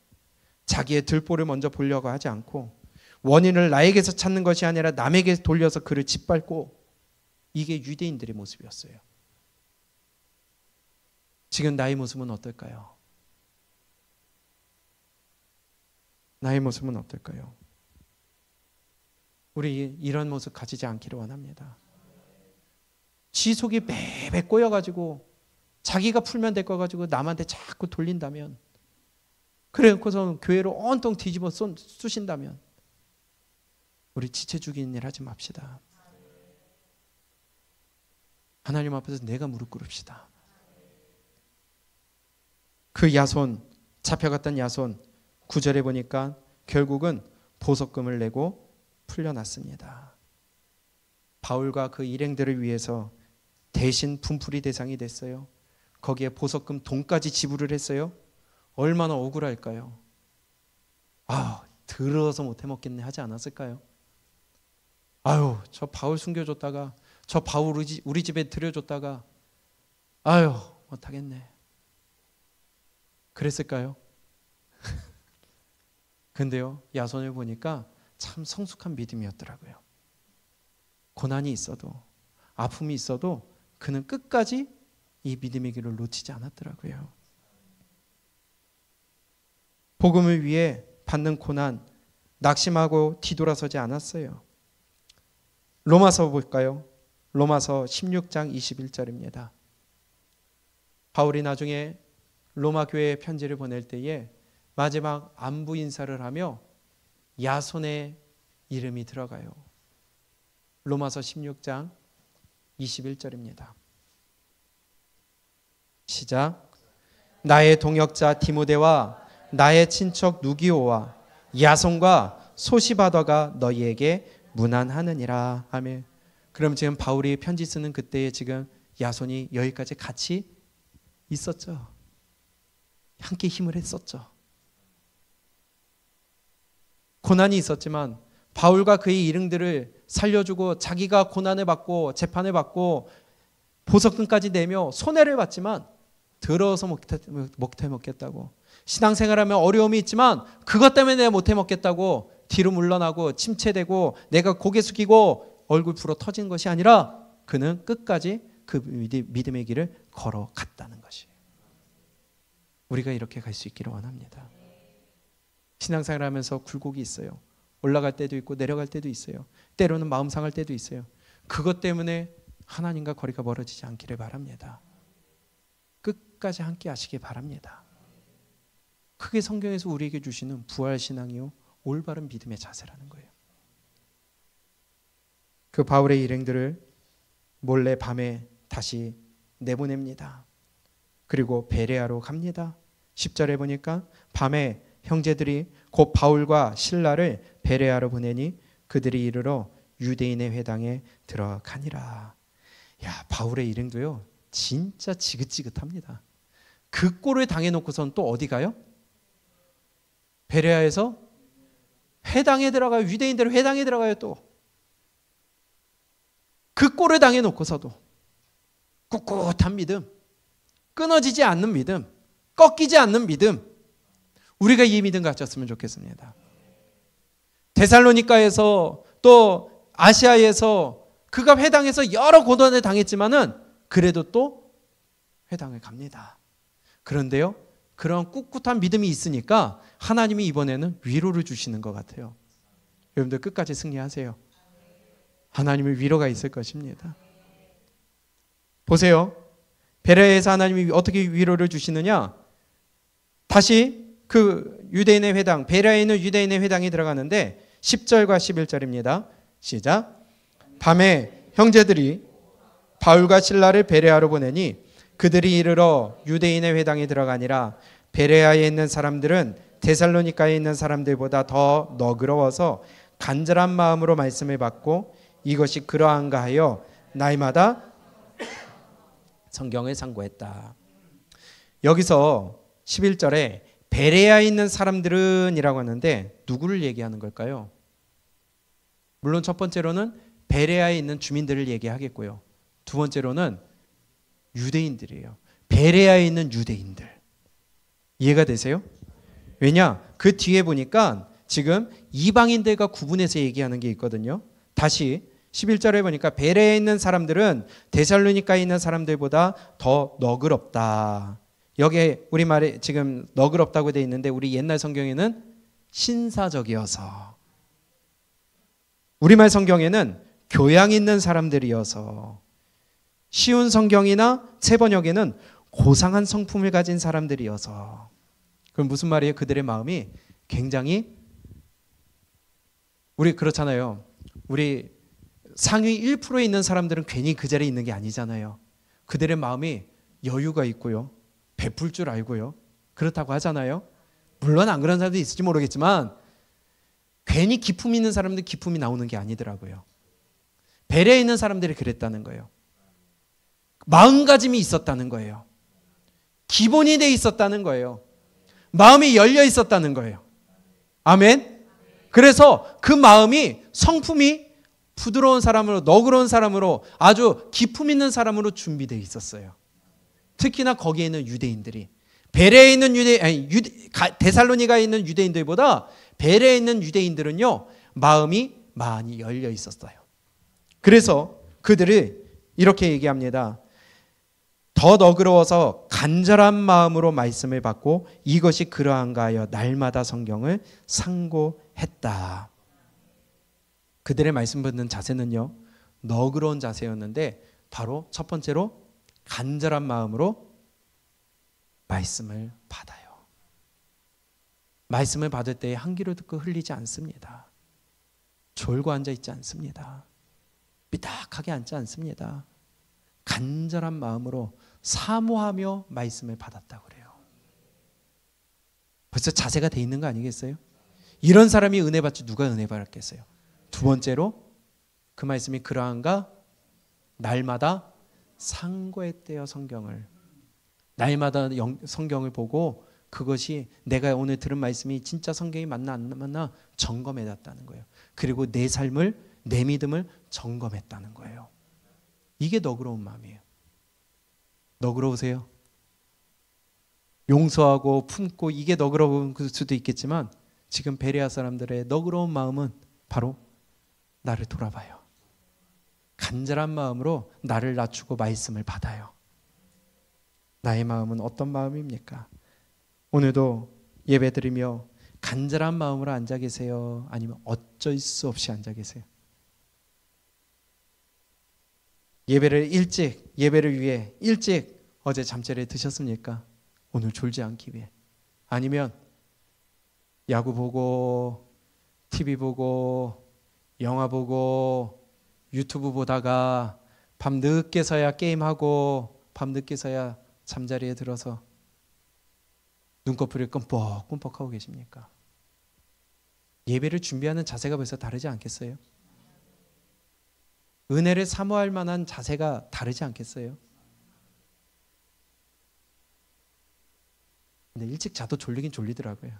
자기의 들보를 먼저 보려고 하지 않고, 원인을 나에게서 찾는 것이 아니라 남에게 돌려서 그를 짓밟고, 이게 유대인들의 모습이었어요. 지금 나의 모습은 어떨까요? 나의 모습은 어떨까요? 우리 이런 모습 가지지 않기를 원합니다. 지 속이 매배 꼬여가지고 자기가 풀면 될 거 가지고 남한테 자꾸 돌린다면, 그래놓고서 교회를 온통 뒤집어 쑤신다면 우리 지체 죽이는 일 하지 맙시다. 하나님 앞에서 내가 무릎 꿇읍시다. 그 야손, 잡혀갔던 야손 9절에 보니까 결국은 보석금을 내고 풀려났습니다. 바울과 그 일행들을 위해서 대신 분풀이 대상이 됐어요. 거기에 보석금 돈까지 지불을 했어요. 얼마나 억울할까요? 들어서 못해 먹겠네 하지 않았을까요? 저 바울 숨겨줬다가, 저 바울 우리 집에 들여줬다가 못하겠네 그랬을까요? 근데요, 야손을 보니까 참 성숙한 믿음이었더라고요. 고난이 있어도, 아픔이 있어도 그는 끝까지 이 믿음의 길을 놓치지 않았더라고요. 복음을 위해 받는 고난, 낙심하고 뒤돌아서지 않았어요. 로마서 볼까요? 로마서 16장 21절입니다. 바울이 나중에 로마 교회에 편지를 보낼 때에 마지막 안부 인사를 하며 야손의 이름이 들어가요. 로마서 16장 21절입니다. 시작. 나의 동역자 디모데와 나의 친척 누기오와 야손과 소시바더가 너희에게 문안하느니라. 아멘. 그럼 지금 바울이 편지 쓰는 그때에 지금 야손이 여기까지 같이 있었죠. 함께 힘을 했었죠. 고난이 있었지만 바울과 그의 일행들을 살려주고 자기가 고난을 받고 재판을 받고 보석금까지 내며 손해를 봤지만 더러워서 못해 먹겠다고, 신앙생활하면 어려움이 있지만 그것 때문에 내가 못해 먹겠다고 뒤로 물러나고 침체되고 내가 고개 숙이고 얼굴 불어 터진 것이 아니라 그는 끝까지 그 믿음의 길을 걸어갔다는 것이에요. 우리가 이렇게 갈 수 있기를 원합니다. 신앙생활하면서 굴곡이 있어요. 올라갈 때도 있고 내려갈 때도 있어요. 때로는 마음 상할 때도 있어요. 그것 때문에 하나님과 거리가 멀어지지 않기를 바랍니다. 끝까지 함께 하시기 바랍니다. 그게 성경에서 우리에게 주시는 부활신앙이요 올바른 믿음의 자세라는 거예요. 그 바울의 일행들을 몰래 밤에 다시 내보냅니다. 그리고 베레아로 갑니다. 10절에 보니까 밤에 형제들이 곧 바울과 실라를 베레아로 보내니 그들이 이르러 유대인의 회당에 들어가니라. 야, 바울의 일행도요 진짜 지긋지긋합니다. 그 꼴을 당해놓고선 또 어디 가요? 베레아에서 회당에 들어가요. 유대인들 회당에 들어가요. 또 그 꼴을 당해놓고서도 꿋꿋한 믿음, 끊어지지 않는 믿음, 꺾이지 않는 믿음, 우리가 이 믿음 가졌으면 좋겠습니다. 데살로니가에서 또 아시아에서 그가 회당에서 여러 고난을 당했지만은 그래도 또 회당에 갑니다. 그런데요, 그런 꿋꿋한 믿음이 있으니까 하나님이 이번에는 위로를 주시는 것 같아요. 여러분들 끝까지 승리하세요. 하나님의 위로가 있을 것입니다. 보세요. 베레아에서 하나님이 어떻게 위로를 주시느냐? 다시 그 유대인의 회당, 베레아에 있는 유대인의 회당에 들어가는데 10절과 11절입니다. 시작. 밤에 형제들이 바울과 실라를 베레아로 보내니 그들이 이르러 유대인의 회당에 들어가니라. 베레아에 있는 사람들은 데살로니가에 있는 사람들보다 더 너그러워서 간절한 마음으로 말씀을 받고 이것이 그러한가 하여 날마다 성경을 상고했다. 여기서 11절에 베레아에 있는 사람들은 이라고 하는데 누구를 얘기하는 걸까요? 물론 첫 번째로는 베레아에 있는 주민들을 얘기하겠고요. 두 번째로는 유대인들이에요. 베레아에 있는 유대인들. 이해가 되세요? 왜냐? 그 뒤에 보니까 지금 이방인들과 구분해서 얘기하는 게 있거든요. 다시 11절에 보니까 베레아에 있는 사람들은 데살로니가에 있는 사람들보다 더 너그럽다. 여기에 우리말에 지금 너그럽다고 되어 있는데 우리 옛날 성경에는 신사적이어서, 우리말 성경에는 교양 있는 사람들이어서, 쉬운 성경이나 세번역에는 고상한 성품을 가진 사람들이어서. 그럼 무슨 말이에요? 그들의 마음이 굉장히, 우리 그렇잖아요. 우리 상위 1%에 있는 사람들은 괜히 그 자리에 있는 게 아니잖아요. 그들의 마음이 여유가 있고요, 베풀 줄 알고요, 그렇다고 하잖아요. 물론 안 그런 사람도 있을지 모르겠지만 괜히 기품 있는 사람들 기품이 나오는 게 아니더라고요. 베레아에 있는 사람들이 그랬다는 거예요. 마음가짐이 있었다는 거예요. 기본이 돼 있었다는 거예요. 마음이 열려 있었다는 거예요. 아멘. 그래서 그 마음이, 성품이 부드러운 사람으로, 너그러운 사람으로, 아주 기품 있는 사람으로 준비되어 있었어요. 특히나 거기에 있는 유대인들이, 베레아에 있는 데살로니가에 있는 유대인들보다 베레아에 있는 유대인들은요 마음이 많이 열려 있었어요. 그래서 그들을 이렇게 얘기합니다. 더 너그러워서 간절한 마음으로 말씀을 받고 이것이 그러한가 하여 날마다 성경을 상고했다. 그들의 말씀 듣는 자세는요 너그러운 자세였는데 바로 첫 번째로 간절한 마음으로 말씀을 받아요. 말씀을 받을 때 한 귀로 듣고 흘리지 않습니다. 졸고 앉아 있지 않습니다. 삐딱하게 앉지 않습니다. 간절한 마음으로 사모하며 말씀을 받았다고 그래요. 벌써 자세가 돼 있는 거 아니겠어요? 이런 사람이 은혜 받지 누가 은혜 받았겠어요? 두 번째로 그 말씀이 그러한가 날마다 상고했대요. 성경을 날마다 성경을 보고 그것이 내가 오늘 들은 말씀이 진짜 성경이 맞나 안 맞나 점검해놨다는 거예요. 그리고 내 삶을, 내 믿음을 점검했다는 거예요. 이게 너그러운 마음이에요. 너그러우세요? 용서하고 품고 이게 너그러운 수도 있겠지만 지금 베레아 사람들의 너그러운 마음은 바로 나를 돌아봐요. 간절한 마음으로 나를 낮추고 말씀을 받아요. 나의 마음은 어떤 마음입니까? 오늘도 예배드리며 간절한 마음으로 앉아 계세요? 아니면 어쩔 수 없이 앉아 계세요? 예배를 위해 일찍 어제 잠자리에 드셨습니까? 오늘 졸지 않기 위해. 아니면 야구 보고 TV 보고 영화 보고 유튜브 보다가 밤 늦게서야 게임하고 밤 늦게서야 잠자리에 들어서 눈꺼풀을 끔뻑끔뻑하고 계십니까? 예배를 준비하는 자세가 벌써 다르지 않겠어요? 은혜를 사모할 만한 자세가 다르지 않겠어요? 근데 일찍 자도 졸리긴 졸리더라고요.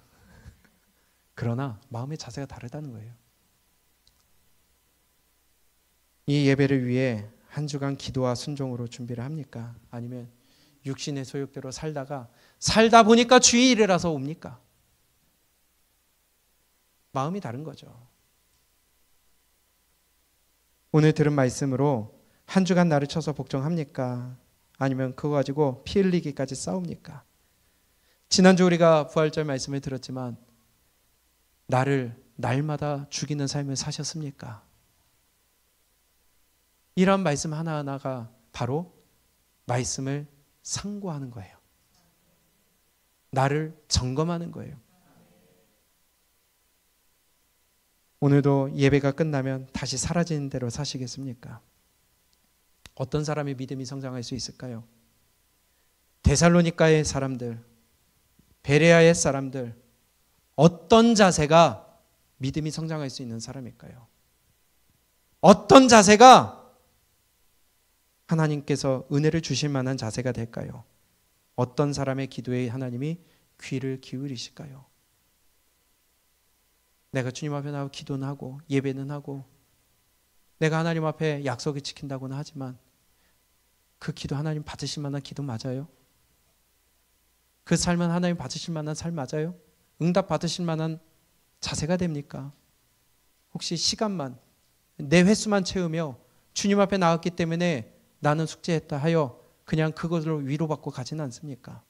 그러나 마음의 자세가 다르다는 거예요. 이 예배를 위해 한 주간 기도와 순종으로 준비를 합니까? 아니면 육신의 소욕대로 살다 보니까 주일이라서 옵니까? 마음이 다른 거죠. 오늘 들은 말씀으로 한 주간 나를 쳐서 복종합니까? 아니면 그거 가지고 피 흘리기까지 싸웁니까? 지난주 우리가 부활절 말씀을 들었지만 나를 날마다 죽이는 삶을 사셨습니까? 이런 말씀 하나하나가 바로 말씀을 상고하는 거예요. 나를 점검하는 거예요. 오늘도 예배가 끝나면 다시 사라지는 대로 사시겠습니까? 어떤 사람의 믿음이 성장할 수 있을까요? 데살로니가의 사람들, 베레아의 사람들, 어떤 자세가 믿음이 성장할 수 있는 사람일까요? 어떤 자세가 하나님께서 은혜를 주실 만한 자세가 될까요? 어떤 사람의 기도에 하나님이 귀를 기울이실까요? 내가 주님 앞에 나와 기도는 하고 예배는 하고 내가 하나님 앞에 약속을 지킨다고는 하지만 그 기도 하나님 받으실 만한 기도 맞아요? 그 삶은 하나님 받으실 만한 삶 맞아요? 응답 받으실 만한 자세가 됩니까? 혹시 시간만 내 횟수만 채우며 주님 앞에 나왔기 때문에 나는 숙제했다 하여 그냥 그것으로 위로받고 가지는 않습니까?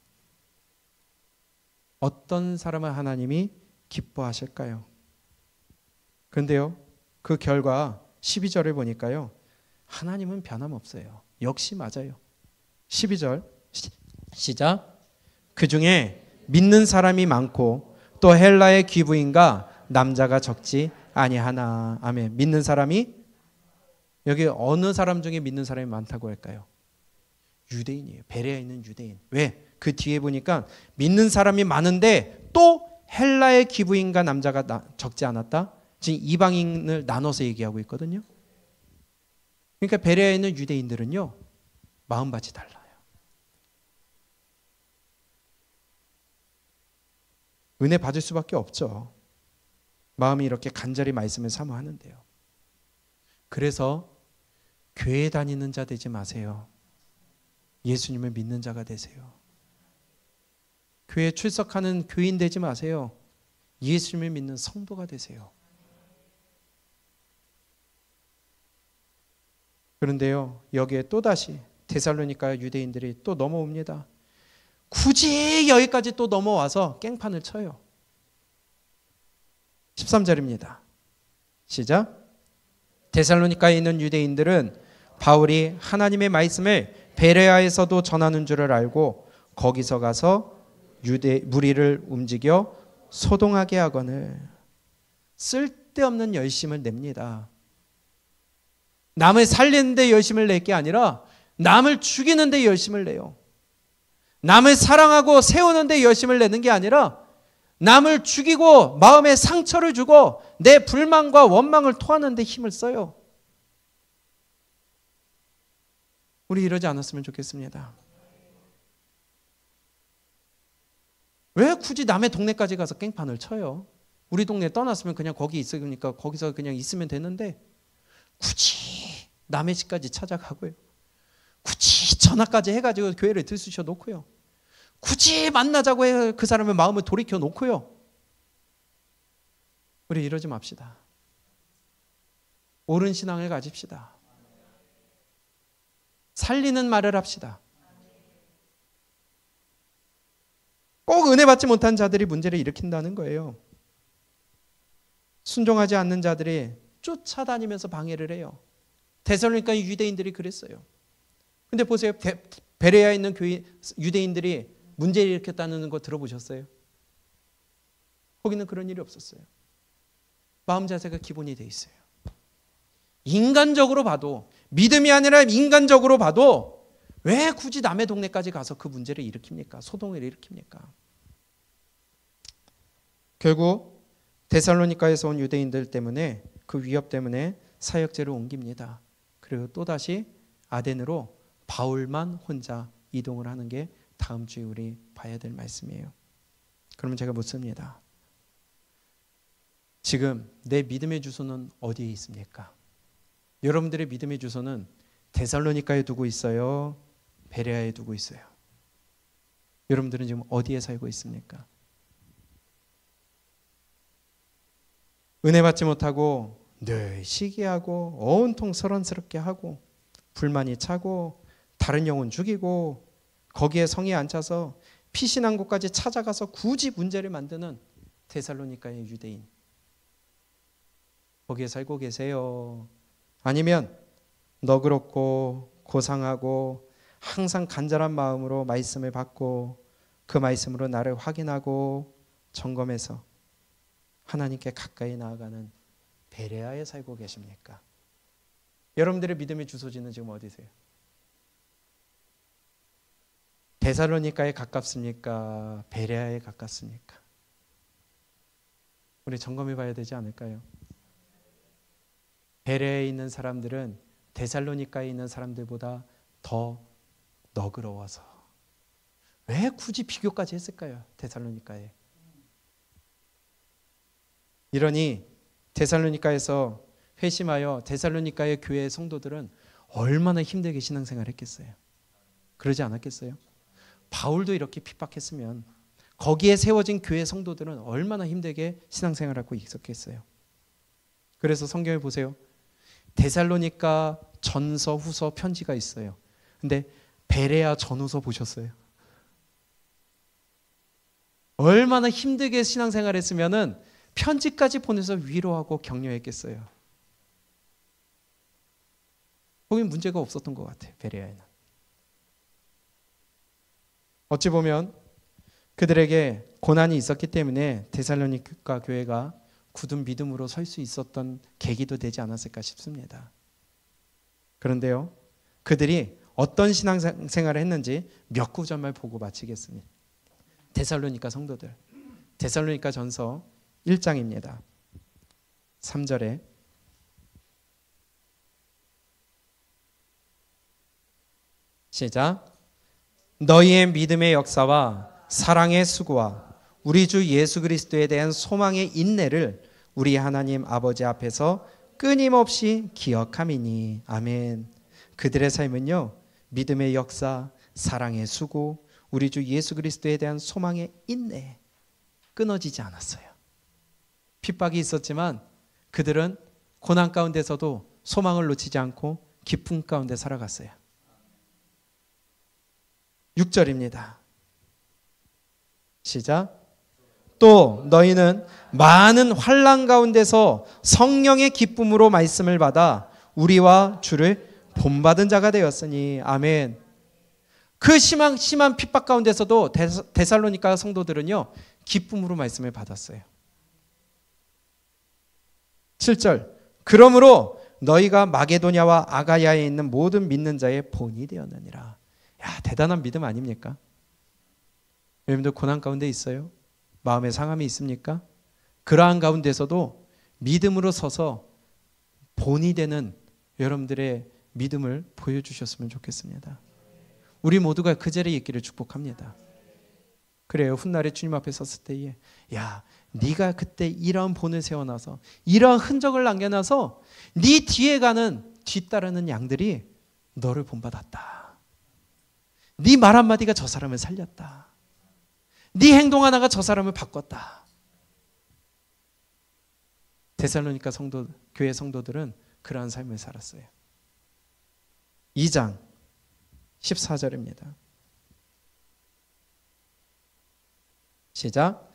어떤 사람을 하나님이 기뻐하실까요? 그런데요, 그 결과 12절을 보니까요, 하나님은 변함없어요. 역시 맞아요. 12절 시작. 그 중에 믿는 사람이 많고 또 헬라의 귀부인과 남자가 적지 아니하나. 아멘. 믿는 사람이, 여기 어느 사람 중에 믿는 사람이 많다고 할까요? 유대인이에요. 베레아에 있는 유대인. 왜? 그 뒤에 보니까 믿는 사람이 많은데 또 헬라의 귀부인과 남자가 적지 않았다. 지금 이방인을 나눠서 얘기하고 있거든요. 그러니까 베레아에 있는 유대인들은요, 마음밭이 달라요. 은혜 받을 수밖에 없죠. 마음이 이렇게 간절히 말씀을 사모하는데요. 그래서 교회 다니는 자 되지 마세요. 예수님을 믿는 자가 되세요. 교회에 출석하는 교인 되지 마세요. 예수님을 믿는 성도가 되세요. 그런데요, 여기에 또다시 데살로니가 유대인들이 또 넘어옵니다. 굳이 여기까지 또 넘어와서 깽판을 쳐요. 13절입니다. 시작. 데살로니가에 있는 유대인들은 바울이 하나님의 말씀을 베레아에서도 전하는 줄을 알고 거기서 가서 유대 무리를 움직여 소동하게 하거늘. 쓸데없는 열심을 냅니다. 남을 살리는 데 열심을 낼 게 아니라 남을 죽이는 데 열심을 내요. 남을 사랑하고 세우는 데 열심을 내는 게 아니라 남을 죽이고 마음에 상처를 주고 내 불만과 원망을 토하는 데 힘을 써요. 우리 이러지 않았으면 좋겠습니다. 왜 굳이 남의 동네까지 가서 깽판을 쳐요? 우리 동네 떠났으면 그냥 거기 있으니까 거기서 그냥 있으면 되는데 굳이 남의 집까지 찾아가고요. 굳이 전화까지 해가지고 교회를 들쑤셔 놓고요. 굳이 만나자고 해 그 사람의 마음을 돌이켜 놓고요. 우리 이러지 맙시다. 옳은 신앙을 가집시다. 살리는 말을 합시다. 꼭 은혜 받지 못한 자들이 문제를 일으킨다는 거예요. 순종하지 않는 자들이 쫓아다니면서 방해를 해요. 데살로니가 유대인들이 그랬어요. 근데 보세요. 베레아에 있는 유대인들이 문제를 일으켰다는 거 들어보셨어요? 거기는 그런 일이 없었어요. 마음 자세가 기본이 돼 있어요. 인간적으로 봐도, 믿음이 아니라 인간적으로 봐도 왜 굳이 남의 동네까지 가서 그 문제를 일으킵니까? 소동을 일으킵니까? 결국 데살로니가에서 온 유대인들 때문에, 그 위협 때문에 사역제를 옮깁니다. 그리고 또다시 아덴으로 바울만 혼자 이동을 하는 게 다음 주에 우리 봐야 될 말씀이에요. 그러면 제가 묻습니다. 지금 내 믿음의 주소는 어디에 있습니까? 여러분들의 믿음의 주소는 데살로니가에 두고 있어요? 베레아에 두고 있어요? 여러분들은 지금 어디에 살고 있습니까? 은혜 받지 못하고 늘 시기하고 온통 서른스럽게 하고 불만이 차고 다른 영혼 죽이고 거기에 성에 앉아서 피신한 곳까지 찾아가서 굳이 문제를 만드는 데살로니가의 유대인, 거기에 살고 계세요? 아니면 너그럽고 고상하고 항상 간절한 마음으로 말씀을 받고 그 말씀으로 나를 확인하고 점검해서 하나님께 가까이 나아가는 베레아에 살고 계십니까? 여러분들의 믿음의 주소지는 지금 어디세요? 데살로니가에 가깝습니까? 베레아에 가깝습니까? 우리 점검해 봐야 되지 않을까요? 베레아에 있는 사람들은 데살로니가에 있는 사람들보다 더 너그러워서 왜 굳이 비교까지 했을까요? 데살로니가에. 이러니 데살로니가에서 회심하여 데살로니가의 교회 성도들은 얼마나 힘들게 신앙생활을 했겠어요? 그러지 않았겠어요? 바울도 이렇게 핍박했으면 거기에 세워진 교회 성도들은 얼마나 힘들게 신앙생활하고 있었겠어요? 그래서 성경에 보세요. 데살로니가 전서, 후서, 편지가 있어요. 근데 베레아 전후서 보셨어요? 얼마나 힘들게 신앙생활했으면은 편지까지 보내서 위로하고 격려했겠어요. 거기 문제가 없었던 것 같아요. 베레아에는. 어찌 보면 그들에게 고난이 있었기 때문에 데살로니가 교회가 굳은 믿음으로 설 수 있었던 계기도 되지 않았을까 싶습니다. 그런데요, 그들이 어떤 신앙생활을 했는지 몇 구절만 보고 마치겠습니다. 데살로니가 성도들, 데살로니가 전서 1장입니다. 3절에 시작. 너희의 믿음의 역사와 사랑의 수고와 우리 주 예수 그리스도에 대한 소망의 인내를 우리 하나님 아버지 앞에서 끊임없이 기억함이니. 아멘. 그들의 삶은요, 믿음의 역사, 사랑의 수고, 우리 주 예수 그리스도에 대한 소망의 인내, 끊어지지 않았어요. 핍박이 있었지만 그들은 고난 가운데서도 소망을 놓치지 않고 기쁨 가운데 살아갔어요. 6절입니다. 시작. 또 너희는 많은 환난 가운데서 성령의 기쁨으로 말씀을 받아 우리와 주를 본받은 자가 되었으니. 아멘. 그 심한 핍박 가운데서도 데살로니가 성도들은요, 기쁨으로 말씀을 받았어요. 7절. 그러므로 너희가 마게도냐와 아가야에 있는 모든 믿는 자의 본이 되었느니라. 야, 대단한 믿음 아닙니까? 여러분들 고난 가운데 있어요? 마음의 상함이 있습니까? 그러한 가운데서도 믿음으로 서서 본이 되는 여러분들의 믿음을 보여주셨으면 좋겠습니다. 우리 모두가 그 자리에 있기를 축복합니다. 그래요. 훗날에 주님 앞에 섰을 때에 야, 네가 그때 이러한 본을 세워놔서 이러한 흔적을 남겨놔서 네 뒤에 가는 뒤따르는 양들이 너를 본받았다. 네 말 한마디가 저 사람을 살렸다. 네 행동 하나가 저 사람을 바꿨다. 데살로니가 교회 성도들은 그러한 삶을 살았어요. 2장 14절입니다. 시작.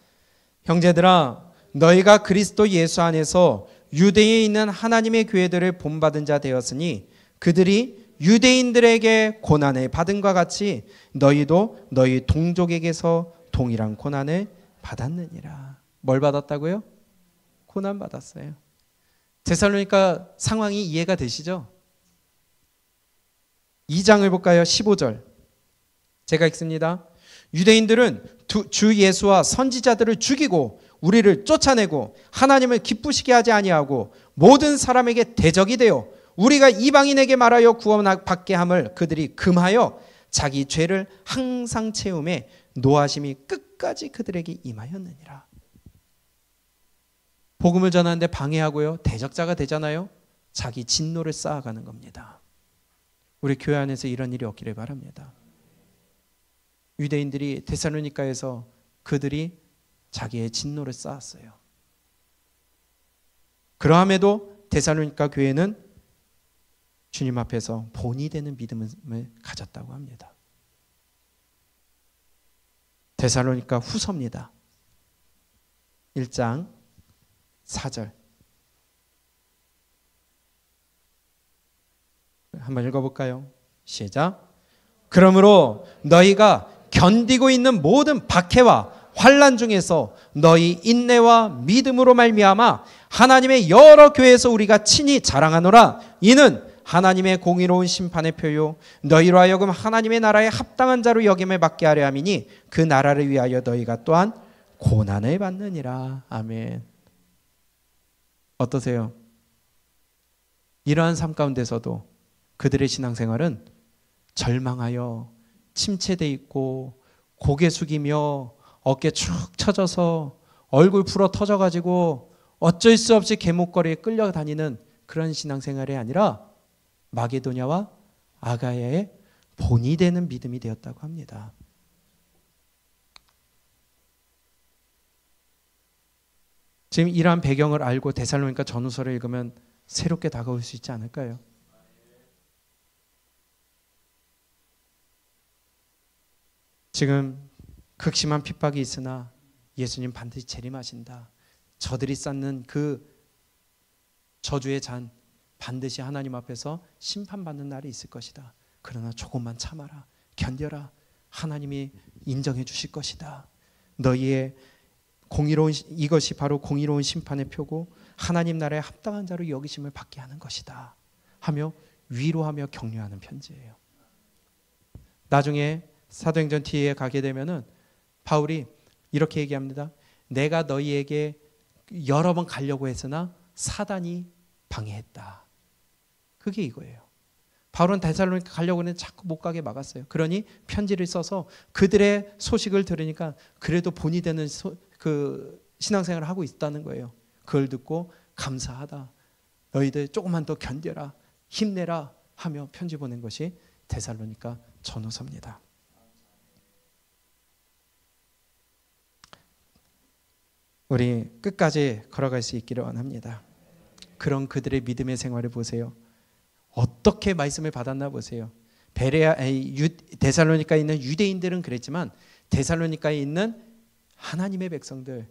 형제들아, 너희가 그리스도 예수 안에서 유대에 있는 하나님의 교회들을 본받은 자 되었으니 그들이 유대인들에게 고난을 받은과 같이 너희도 너희 동족에게서 동일한 고난을 받았느니라. 뭘 받았다고요? 고난 받았어요. 데살로니가 상황이 이해가 되시죠? 2장을 볼까요? 15절. 제가 읽습니다. 유대인들은 주 예수와 선지자들을 죽이고 우리를 쫓아내고 하나님을 기쁘시게 하지 아니하고 모든 사람에게 대적이 되어 우리가 이방인에게 말하여 구원받게 함을 그들이 금하여 자기 죄를 항상 채움에 노하심이 끝까지 그들에게 임하였느니라. 복음을 전하는데 방해하고요, 대적자가 되잖아요. 자기 진노를 쌓아가는 겁니다. 우리 교회 안에서 이런 일이 없기를 바랍니다. 유대인들이 데살로니가에서 그들이 자기의 진노를 쌓았어요. 그러함에도 데살로니가 교회는 주님 앞에서 본이 되는 믿음을 가졌다고 합니다. 데살로니가 후서입니다. 1장 4절. 한번 읽어볼까요? 시작. 그러므로 너희가 견디고 있는 모든 박해와 환난 중에서 너희 인내와 믿음으로 말미암아 하나님의 여러 교회에서 우리가 친히 자랑하노라. 이는 하나님의 공의로운 심판의 표요 너희로 하여금 하나님의 나라에 합당한 자로 여김을 받게 하려 함이니 그 나라를 위하여 너희가 또한 고난을 받느니라. 아멘. 어떠세요? 이러한 삶 가운데서도 그들의 신앙생활은 절망하여 침체돼 있고 고개 숙이며 어깨 축 처져서 얼굴 불어 터져가지고 어쩔 수 없이 개목걸이에 끌려다니는 그런 신앙생활이 아니라 마게도냐와 아가야의 본이 되는 믿음이 되었다고 합니다. 지금 이러한 배경을 알고 데살로니가 전후서를 읽으면 새롭게 다가올 수 있지 않을까요? 지금 극심한 핍박이 있으나 예수님 반드시 재림하신다. 저들이 쌓는 그 저주의 잔 반드시 하나님 앞에서 심판받는 날이 있을 것이다. 그러나 조금만 참아라. 견뎌라. 하나님이 인정해 주실 것이다. 너희의 공의로운 이것이 바로 공의로운 심판의 표고 하나님 나라에 합당한 자로 여기심을 받게 하는 것이다. 하며 위로하며 격려하는 편지예요. 나중에 사도행전 뒤에 가게 되면은 바울이 이렇게 얘기합니다. 내가 너희에게 여러 번 가려고 했으나 사단이 방해했다. 그게 이거예요. 바울은 데살로니가 가려고 했는데 자꾸 못 가게 막았어요. 그러니 편지를 써서 그들의 소식을 들으니까 그래도 본이 되는 그 신앙생활을 하고 있다는 거예요. 그걸 듣고 감사하다. 너희들 조금만 더 견뎌라. 힘내라 하며 편지 보낸 것이 데살로니가 전후서입니다. 우리 끝까지 걸어갈 수 있기를 원합니다. 그런 그들의 믿음의 생활을 보세요. 어떻게 말씀을 받았나 보세요. 데살로니가에 있는 유대인들은 그랬지만 데살로니가에 있는 하나님의 백성들,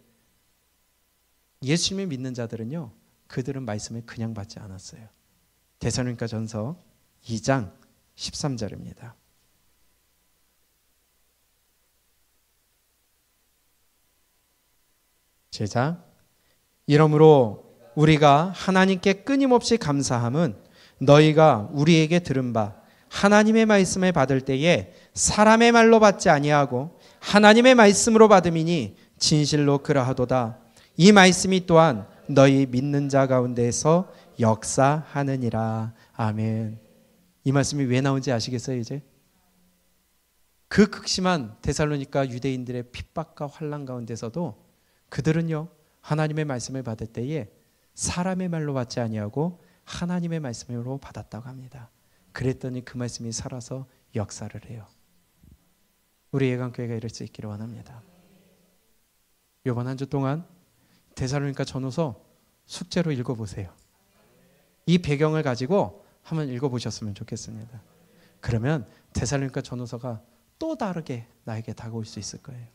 예수님을 믿는 자들은요, 그들은 말씀을 그냥 받지 않았어요. 데살로니가 전서 2장 13절입니다. 제자, 이러므로 우리가 하나님께 끊임없이 감사함은 너희가 우리에게 들은 바 하나님의 말씀을 받을 때에 사람의 말로 받지 아니하고 하나님의 말씀으로 받음이니 진실로 그러하도다. 이 말씀이 또한 너희 믿는 자 가운데에서 역사하느니라. 아멘. 이 말씀이 왜 나온지 아시겠어요? 이제 그 극심한 데살로니가 유대인들의 핍박과 환난 가운데서도 그들은요, 하나님의 말씀을 받을 때에 사람의 말로 받지 아니하고 하나님의 말씀으로 받았다고 합니다. 그랬더니 그 말씀이 살아서 역사를 해요. 우리 예강교회가 이럴 수 있기를 원합니다. 이번 한 주 동안 데살로니가 전후서 숙제로 읽어보세요. 이 배경을 가지고 한번 읽어보셨으면 좋겠습니다. 그러면 데살로니가 전후서가 또 다르게 나에게 다가올 수 있을 거예요.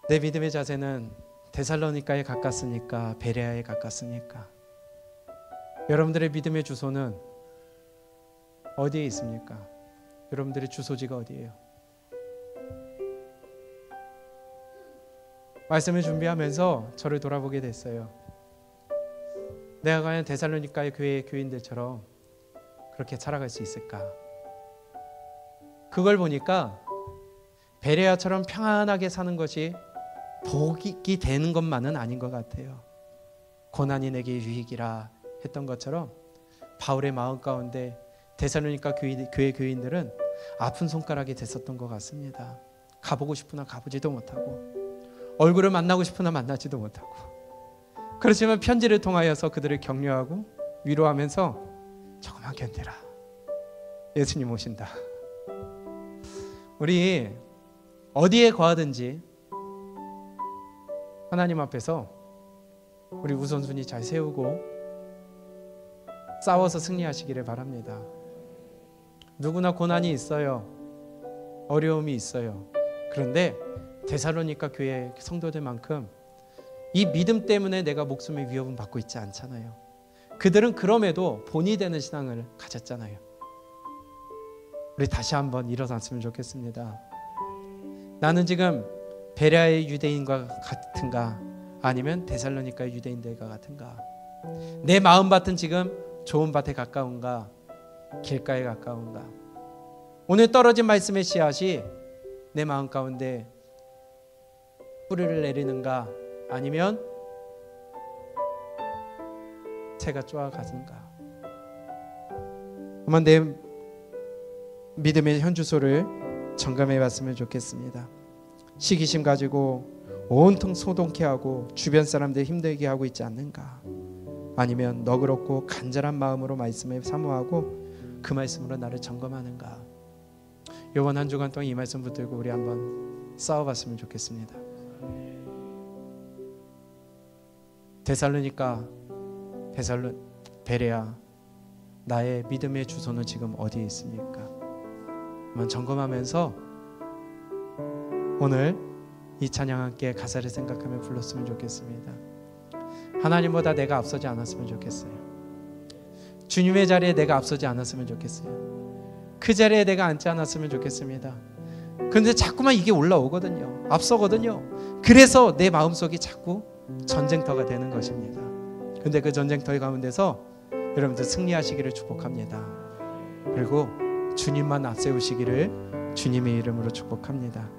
내 믿음의 자세는 데살로니가에 가깝습니까? 베레아에 가깝습니까? 여러분들의 믿음의 주소는 어디에 있습니까? 여러분들의 주소지가 어디예요? 말씀을 준비하면서 저를 돌아보게 됐어요. 내가 과연 데살로니가의 교회의 교인들처럼 그렇게 살아갈 수 있을까? 그걸 보니까 베레아처럼 평안하게 사는 것이 복이 되는 것만은 아닌 것 같아요. 고난이 내게 유익이라 했던 것처럼 바울의 마음 가운데 데살로니가 교회 교인들은 아픈 손가락이 됐었던 것 같습니다. 가보고 싶으나 가보지도 못하고 얼굴을 만나고 싶으나 만나지도 못하고, 그렇지만 편지를 통하여서 그들을 격려하고 위로하면서 조금만 견뎌라, 예수님 오신다. 우리 어디에 거하든지 하나님 앞에서 우리 우선순위 잘 세우고 싸워서 승리하시기를 바랍니다. 누구나 고난이 있어요. 어려움이 있어요. 그런데 데살로니가 교회 성도들만큼 이 믿음 때문에 내가 목숨의 위협은 받고 있지 않잖아요. 그들은 그럼에도 본이 되는 신앙을 가졌잖아요. 우리 다시 한번 일어났으면 좋겠습니다. 나는 지금 베레아의 유대인과 같은가, 아니면 데살로니가의 유대인들과 같은가? 내 마음밭은 지금 좋은 밭에 가까운가, 길가에 가까운가? 오늘 떨어진 말씀의 씨앗이 내 마음 가운데 뿌리를 내리는가, 아니면 채가 쪼아가는가? 한번 내 믿음의 현주소를 점검해 봤으면 좋겠습니다. 시기심 가지고 온통 소동케 하고 주변 사람들 힘들게 하고 있지 않는가? 아니면 너그럽고 간절한 마음으로 말씀을 사모하고 그 말씀으로 나를 점검하는가? 이번 한 주간 동안 이 말씀 붙들고 우리 한번 싸워봤으면 좋겠습니다. 데살로니가, 베레아, 나의 믿음의 주소는 지금 어디에 있습니까? 한번 점검하면서 오늘 이 찬양 함께 가사를 생각하며 불렀으면 좋겠습니다. 하나님보다 내가 앞서지 않았으면 좋겠어요. 주님의 자리에 내가 앞서지 않았으면 좋겠어요. 그 자리에 내가 앉지 않았으면 좋겠습니다. 그런데 자꾸만 이게 올라오거든요. 앞서거든요. 그래서 내 마음속이 자꾸 전쟁터가 되는 것입니다. 그런데 그 전쟁터 가운데서 여러분들 승리하시기를 축복합니다. 그리고 주님만 앞세우시기를 주님의 이름으로 축복합니다.